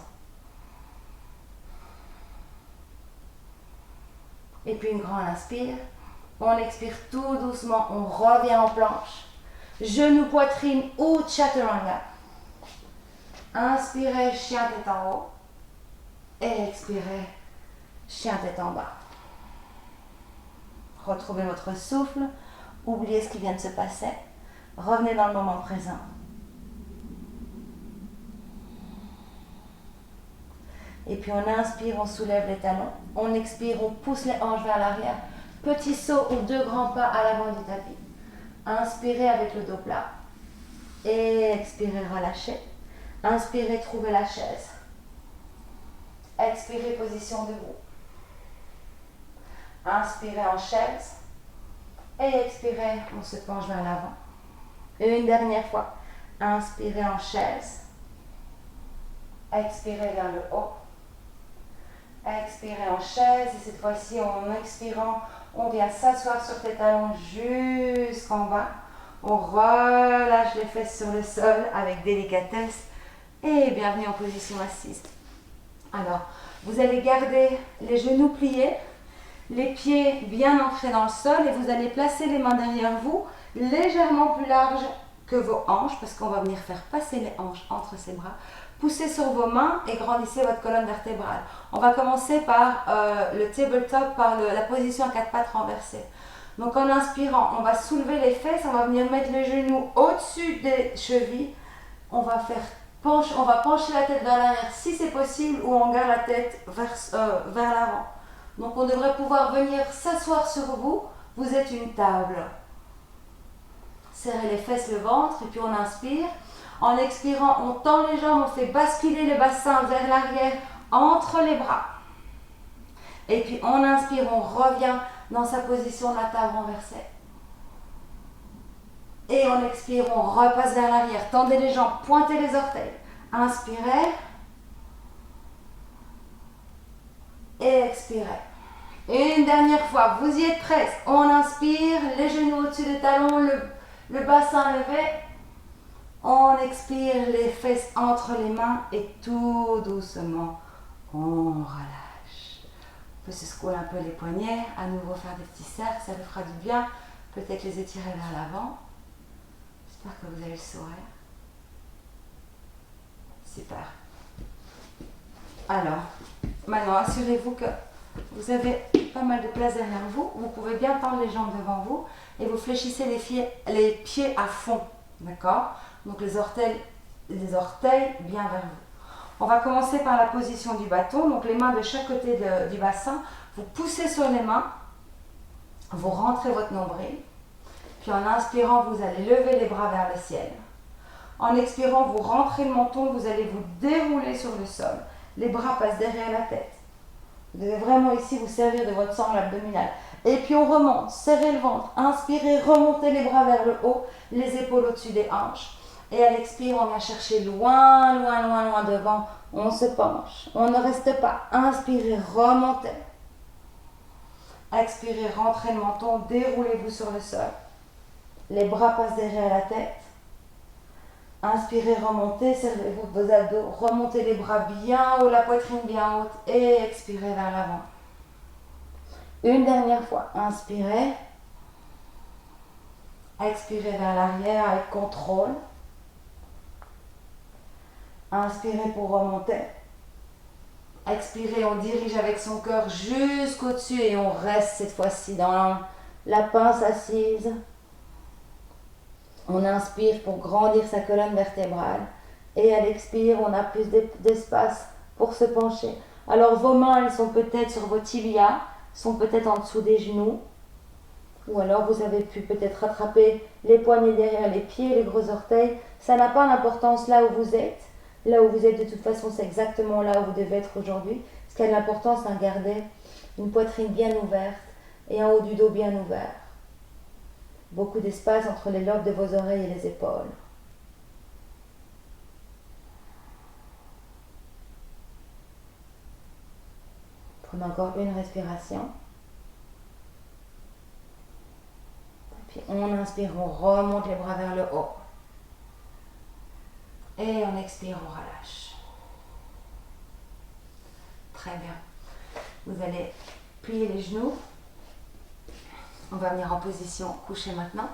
Et puis une grande inspire. On expire tout doucement. On revient en planche. Genou, poitrine ou chaturanga. Inspirez, chien tête en haut. Et expirez, chien tête en bas. Retrouvez votre souffle. Oubliez ce qui vient de se passer. Revenez dans le moment présent. Et puis on inspire, on soulève les talons. On expire, on pousse les hanches vers l'arrière. Petit saut ou 2 grands pas à l'avant du tapis. Inspirez avec le dos plat. Et expirez, relâchez. Inspirez, trouvez la chaise. Expirez, position debout. Inspirez en chaise. Et expirez, on se penche vers l'avant. Une dernière fois. Inspirez en chaise. Expirez vers le haut. Expirez en chaise. Et cette fois-ci, en expirant, on vient s'asseoir sur tes talons jusqu'en bas. On relâche les fesses sur le sol avec délicatesse. Et bienvenue en position assise. Alors, vous allez garder les genoux pliés, les pieds bien ancrés dans le sol et vous allez placer les mains derrière vous, légèrement plus larges que vos hanches, parce qu'on va venir faire passer les hanches entre ses bras. Poussez sur vos mains et grandissez votre colonne vertébrale. On va commencer par le tabletop, par la position à 4 pattes renversées. Donc en inspirant, on va soulever les fesses, on va venir mettre les genoux au-dessus des chevilles. On va pencher la tête vers l'arrière si c'est possible ou on garde la tête vers l'avant. Donc on devrait pouvoir venir s'asseoir sur vous. Vous êtes une table. Serrez les fesses, le ventre et puis on inspire. En expirant, on tend les jambes, on fait basculer le bassin vers l'arrière entre les bras. Et puis on inspire, on revient dans sa position de la table renversée. Et on expire, on repasse vers l'arrière. Tendez les jambes, pointez les orteils. Inspirez. Et expirez. Et une dernière fois, vous y êtes presque. On inspire, les genoux au-dessus des talons, le bassin levé. On expire, les fesses entre les mains et tout doucement, on relâche. On peut se secouer un peu les poignets, à nouveau faire des petits cercles, ça vous fera du bien. Peut-être les étirer vers l'avant. J'espère que vous avez le sourire. Super. Alors, maintenant, assurez-vous que vous avez pas mal de place derrière vous. Vous pouvez bien tendre les jambes devant vous et vous fléchissez les pieds à fond. D'accord ? Donc les orteils bien vers vous. On va commencer par la position du bâton. Donc les mains de chaque côté du bassin. Vous poussez sur les mains. Vous rentrez votre nombril. Puis en inspirant, vous allez lever les bras vers le ciel. En expirant, vous rentrez le menton. Vous allez vous dérouler sur le sol. Les bras passent derrière la tête. Vous devez vraiment ici vous servir de votre sangle abdominale. Et puis on remonte, serrez le ventre. Inspirez, remontez les bras vers le haut. Les épaules au-dessus des hanches. Et à l'expire, on vient chercher loin, loin, loin, loin devant. On se penche. On ne reste pas. Inspirez, remontez. Expirez, rentrez le menton. Déroulez-vous sur le sol. Les bras passent derrière la tête. Inspirez, remontez, servez-vous vos abdos, remontez les bras bien haut, la poitrine bien haute et expirez vers l'avant. Une dernière fois, inspirez. Expirez vers l'arrière avec contrôle. Inspirez pour remonter. Expirez, on dirige avec son cœur jusqu'au-dessus et on reste cette fois-ci dans la pince assise. On inspire pour grandir sa colonne vertébrale et à l'expire, on a plus d'espace pour se pencher. Alors vos mains, elles sont peut-être sur vos tibias, sont peut-être en dessous des genoux, ou alors vous avez pu peut-être rattraper les poignets derrière les pieds, les gros orteils. Ça n'a pas d'importance là où vous êtes. Là où vous êtes, de toute façon, c'est exactement là où vous devez être aujourd'hui. Ce qui a de l'importance, c'est de garder une poitrine bien ouverte et un haut du dos bien ouvert. Beaucoup d'espace entre les lobes de vos oreilles et les épaules. Prenez encore une respiration. Puis on inspire, on remonte les bras vers le haut. Et on expire, on relâche. Très bien. Vous allez plier les genoux. On va venir en position couchée maintenant.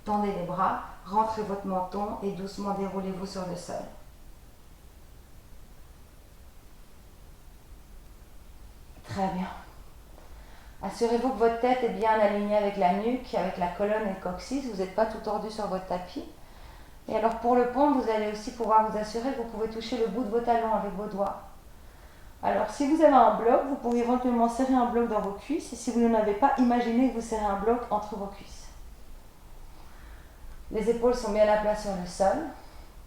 Tendez les bras, rentrez votre menton et doucement déroulez-vous sur le sol. Très bien. Assurez-vous que votre tête est bien alignée avec la nuque, avec la colonne et le coccyx. Vous n'êtes pas tout tordu sur votre tapis. Et alors pour le pont, vous allez aussi pouvoir vous assurer que vous pouvez toucher le bout de vos talons avec vos doigts. Alors si vous avez un bloc, vous pouvez éventuellement serrer un bloc dans vos cuisses. Et si vous n'en avez pas, imaginez que vous serrez un bloc entre vos cuisses. Les épaules sont bien à plat sur le sol.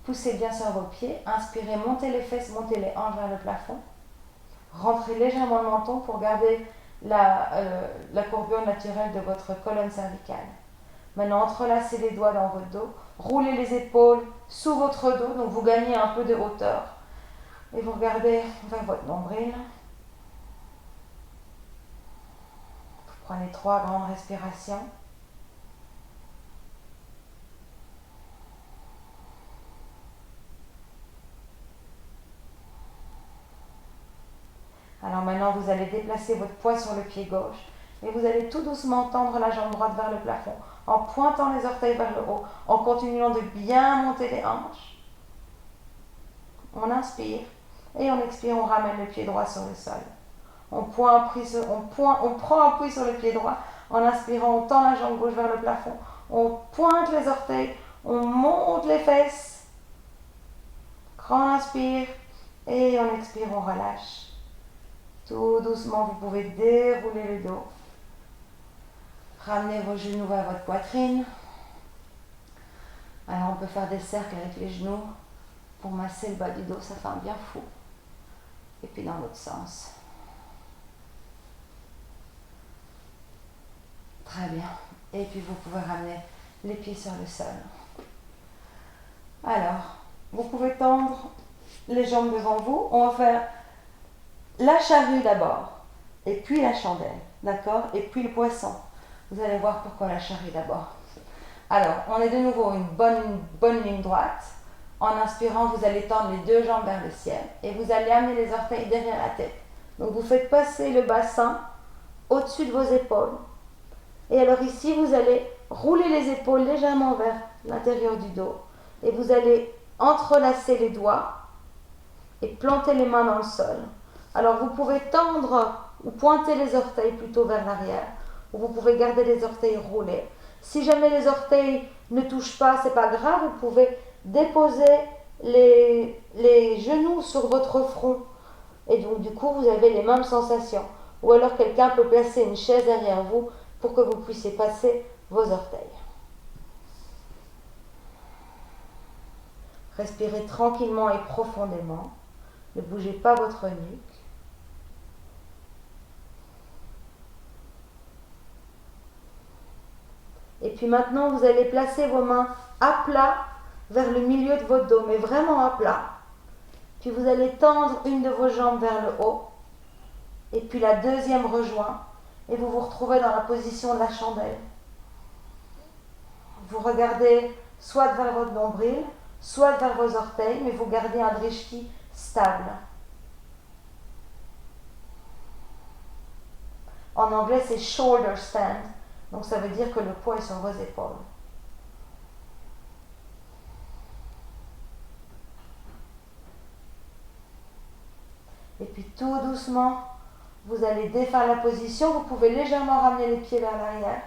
Poussez bien sur vos pieds. Inspirez, montez les fesses, montez les hanches vers le plafond. Rentrez légèrement le menton pour garder la courbure naturelle de votre colonne cervicale. Maintenant, entrelacez les doigts dans votre dos. Roulez les épaules sous votre dos, donc vous gagnez un peu de hauteur. Et vous regardez vers votre nombril. Vous prenez 3 grandes respirations. Alors maintenant, vous allez déplacer votre poids sur le pied gauche et vous allez tout doucement tendre la jambe droite vers le plafond en pointant les orteils vers le haut, en continuant de bien monter les hanches. On inspire et on expire, on ramène le pied droit sur le sol. On prend appui sur le pied droit. En inspirant, on tend la jambe gauche vers le plafond. On pointe les orteils, on monte les fesses. Grand inspire et on expire, on relâche. Tout doucement, vous pouvez dérouler le dos. Ramenez vos genoux vers votre poitrine. Alors on peut faire des cercles avec les genoux pour masser le bas du dos, ça fait un bien fou. Et puis dans l'autre sens. Très bien. Et puis vous pouvez ramener les pieds sur le sol. Alors, vous pouvez tendre les jambes devant vous. On va faire la charrue d'abord, et puis la chandelle, d'accord? Et puis le poisson. Vous allez voir pourquoi la charrue d'abord. Alors, on est de nouveau une bonne ligne droite. En inspirant, vous allez tendre les 2 jambes vers le ciel et vous allez amener les orteils derrière la tête. Donc, vous faites passer le bassin au-dessus de vos épaules. Et alors ici, vous allez rouler les épaules légèrement vers l'intérieur du dos et vous allez entrelacer les doigts et planter les mains dans le sol. Alors, vous pouvez tendre ou pointer les orteils plutôt vers l'arrière, ou vous pouvez garder les orteils roulés. Si jamais les orteils ne touchent pas, c'est pas grave, vous pouvez déposer les genoux sur votre front. Et donc, du coup, vous avez les mêmes sensations. Ou alors, quelqu'un peut placer une chaise derrière vous pour que vous puissiez passer vos orteils. Respirez tranquillement et profondément. Ne bougez pas votre nuque. Et puis maintenant, vous allez placer vos mains à plat vers le milieu de votre dos, mais vraiment à plat. Puis vous allez tendre une de vos jambes vers le haut, et puis la deuxième rejoint, et vous vous retrouvez dans la position de la chandelle. Vous regardez soit vers votre nombril, soit vers vos orteils, mais vous gardez un drishti stable. En anglais, c'est shoulder stand. Donc ça veut dire que le poids est sur vos épaules. Et puis tout doucement, vous allez défaire la position. Vous pouvez légèrement ramener les pieds vers l'arrière.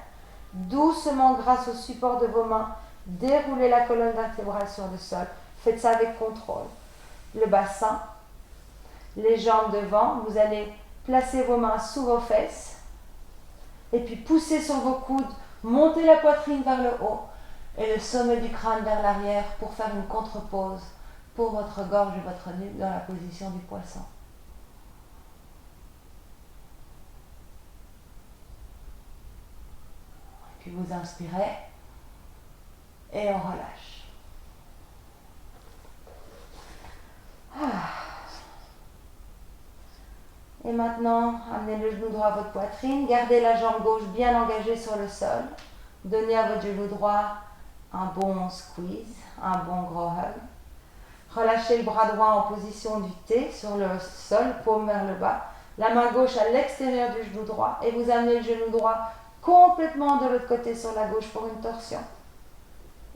Doucement, grâce au support de vos mains, déroulez la colonne vertébrale sur le sol. Faites ça avec contrôle. Le bassin, les jambes devant. Vous allez placer vos mains sous vos fesses. Et puis poussez sur vos coudes. Montez la poitrine vers le haut. Et le sommet du crâne vers l'arrière pour faire une contre-pose pour votre gorge et votre nuque dans la position du poisson. Puis vous inspirez et on relâche. Et maintenant, amenez le genou droit à votre poitrine, gardez la jambe gauche bien engagée sur le sol. Donnez à votre genou droit un bon squeeze, un bon gros hug. Relâchez le bras droit en position du T sur le sol, paume vers le bas. La main gauche à l'extérieur du genou droit et vous amenez le genou droit complètement de l'autre côté sur la gauche pour une torsion.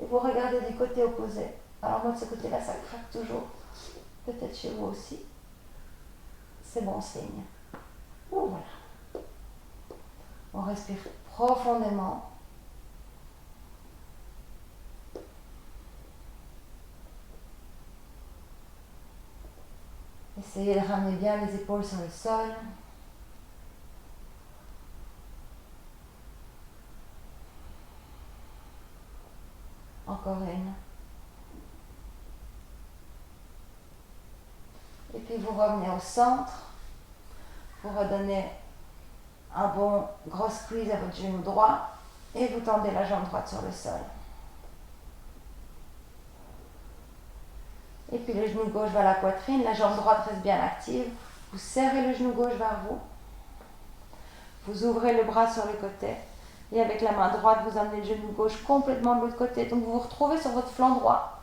Et vous regardez du côté opposé. Alors moi de ce côté-là, ça craque toujours. Peut-être chez vous aussi. C'est bon signe. Voilà. On respire profondément. Essayez de ramener bien les épaules sur le sol. Encore une. Et puis vous revenez au centre. Vous redonnez un bon gros squeeze à votre genou droit et vous tendez la jambe droite sur le sol. Et puis le genou gauche vers la poitrine, la jambe droite reste bien active. Vous serrez le genou gauche vers vous. Vous ouvrez le bras sur le côté. Et avec la main droite, vous amenez le genou gauche complètement de l'autre côté. Donc vous vous retrouvez sur votre flanc droit.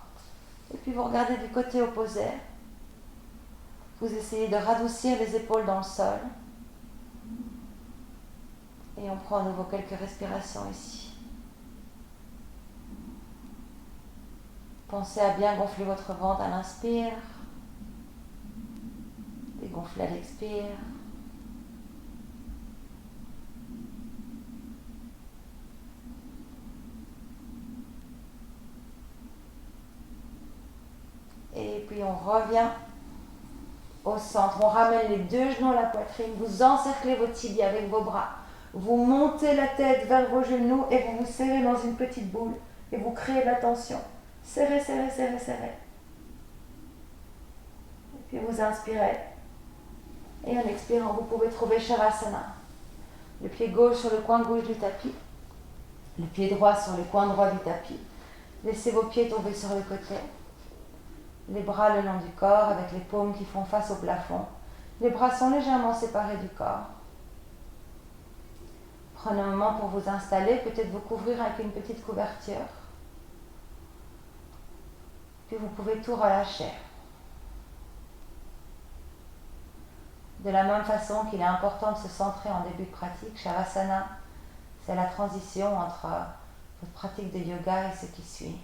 Et puis vous regardez du côté opposé. Vous essayez de radoucir les épaules dans le sol. Et on prend à nouveau quelques respirations ici. Pensez à bien gonfler votre ventre à l'inspire. Dégonfler à l'expire. Et puis on revient au centre. On ramène les deux genoux à la poitrine. Vous encerclez vos tibias avec vos bras. Vous montez la tête vers vos genoux et vous vous serrez dans une petite boule. Et vous créez de la tension. Serrez, serrez, serrez, serrez. Et puis vous inspirez. Et en expirant, vous pouvez trouver Shavasana. Le pied gauche sur le coin gauche du tapis. Le pied droit sur le coin droit du tapis. Laissez vos pieds tomber sur le côté. Les bras le long du corps avec les paumes qui font face au plafond. Les bras sont légèrement séparés du corps. Prenez un moment pour vous installer, peut-être vous couvrir avec une petite couverture. Puis vous pouvez tout relâcher. De la même façon qu'il est important de se centrer en début de pratique, Shavasana, c'est la transition entre votre pratique de yoga et ce qui suit.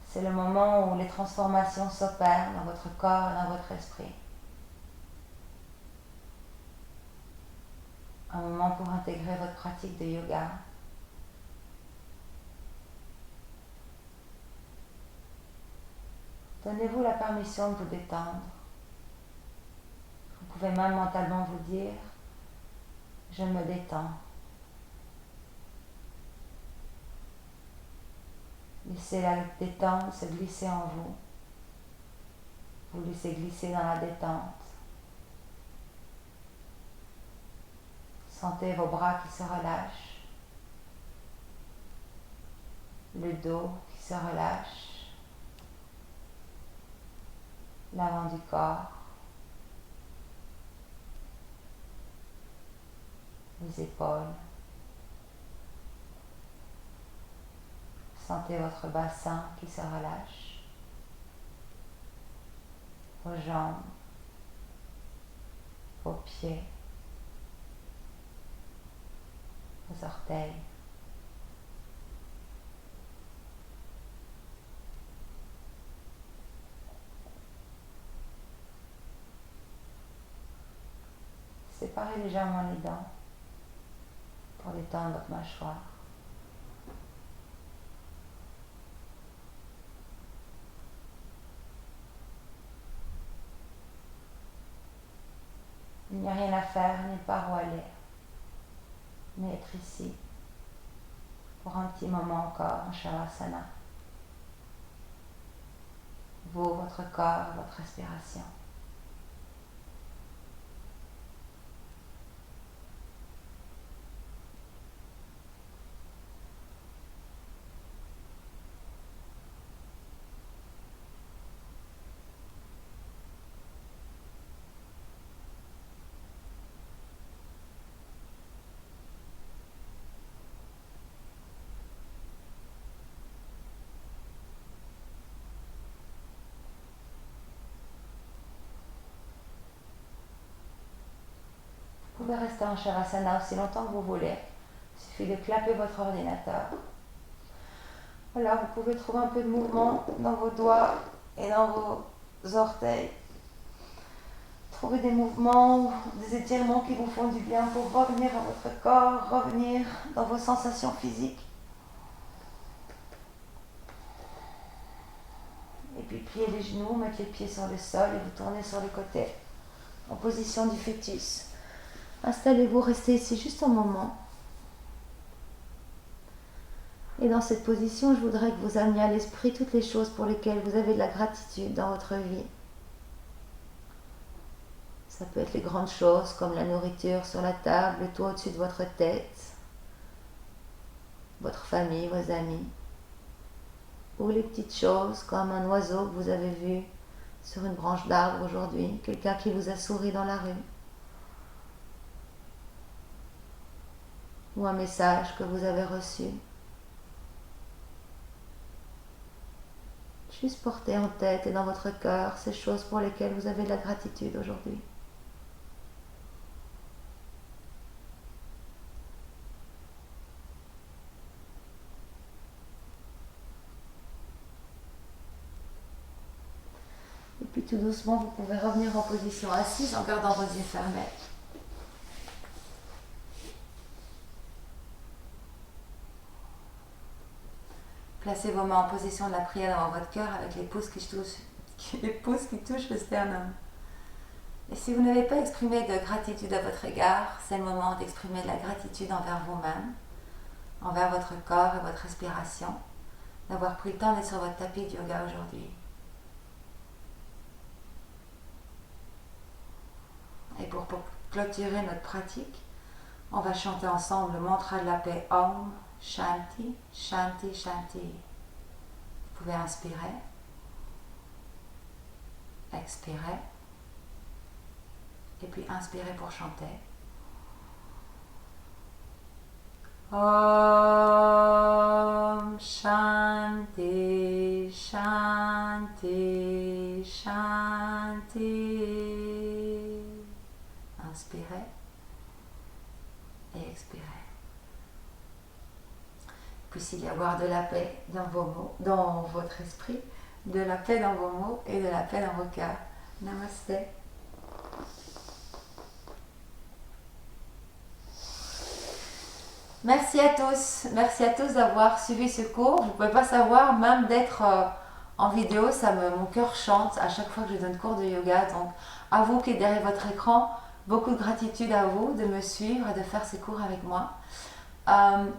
C'est le moment où les transformations s'opèrent dans votre corps et dans votre esprit. Un moment pour intégrer votre pratique de yoga. Donnez-vous la permission de vous détendre. Vous pouvez même mentalement vous dire « Je me détends ». Laissez la détente se glisser en vous. Vous laissez glisser dans la détente. Sentez vos bras qui se relâchent. Le dos qui se relâche. L'avant du corps. Les épaules. Sentez votre bassin qui se relâche, vos jambes, vos pieds, vos orteils. Séparez légèrement les dents pour détendre votre mâchoire. Il n'y a rien à faire, nulle part où aller, mais être ici pour un petit moment encore en Shavasana. Vous, votre corps, votre respiration. Vous pouvez rester en Shavasana aussi longtemps que vous voulez. Il suffit de clapper votre ordinateur. Voilà, vous pouvez trouver un peu de mouvement dans vos doigts et dans vos orteils. Trouvez des mouvements, des étirements qui vous font du bien pour revenir à votre corps, revenir dans vos sensations physiques. Et puis pliez les genoux, mettre les pieds sur le sol et vous tournez sur les côtés en position du fœtus. Installez-vous, restez ici juste un moment. Et dans cette position, je voudrais que vous ameniez à l'esprit toutes les choses pour lesquelles vous avez de la gratitude dans votre vie. Ça peut être les grandes choses comme la nourriture sur la table, le toit au-dessus de votre tête, votre famille, vos amis. Ou les petites choses comme un oiseau que vous avez vu sur une branche d'arbre aujourd'hui, quelqu'un qui vous a souri dans la rue. Ou un message que vous avez reçu. Juste porter en tête et dans votre cœur ces choses pour lesquelles vous avez de la gratitude aujourd'hui. Et puis tout doucement, vous pouvez revenir en position assise en gardant vos yeux fermés. Placez vos mains en position de la prière devant votre cœur avec les pouces qui touchent le sternum. Et si vous n'avez pas exprimé de gratitude à votre égard, c'est le moment d'exprimer de la gratitude envers vous-même, envers votre corps et votre respiration, d'avoir pris le temps d'être sur votre tapis de yoga aujourd'hui. Et pour clôturer notre pratique, on va chanter ensemble le mantra de la paix Om Shanti, Shanti, Shanti. Vous pouvez inspirer, expirer, et puis inspirer pour chanter. Om Shanti, Shanti, Shanti. Inspirez et expirez. Puisse-t-il y avoir de la paix dans vos mots, dans votre esprit, de la paix dans vos mots et de la paix dans vos cœurs. Namaste. Merci à tous d'avoir suivi ce cours. Vous ne pouvez pas savoir, même d'être en vidéo, mon cœur chante à chaque fois que je donne cours de yoga. Donc à vous qui êtes derrière votre écran, beaucoup de gratitude à vous de me suivre et de faire ces cours avec moi.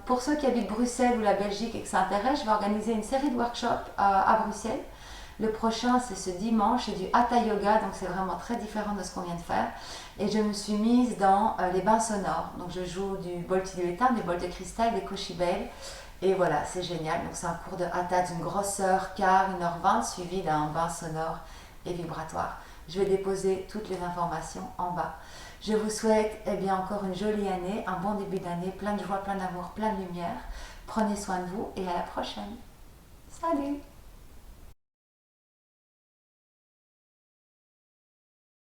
Pour ceux qui habitent Bruxelles ou la Belgique et que ça intéresse, je vais organiser une série de workshops à Bruxelles. Le prochain, c'est ce dimanche, c'est du Hatha Yoga, donc c'est vraiment très différent de ce qu'on vient de faire. Et je me suis mise dans les bains sonores. Donc je joue du bol tibétain, des bols de cristal, des koshibel. Et voilà, c'est génial. Donc c'est un cours de Hatha d'une grosseur, quart, 1h20, suivi d'un bain sonore et vibratoire. Je vais déposer toutes les informations en bas. Je vous souhaite encore une jolie année, un bon début d'année, plein de joie, plein d'amour, plein de lumière. Prenez soin de vous et à la prochaine. Salut.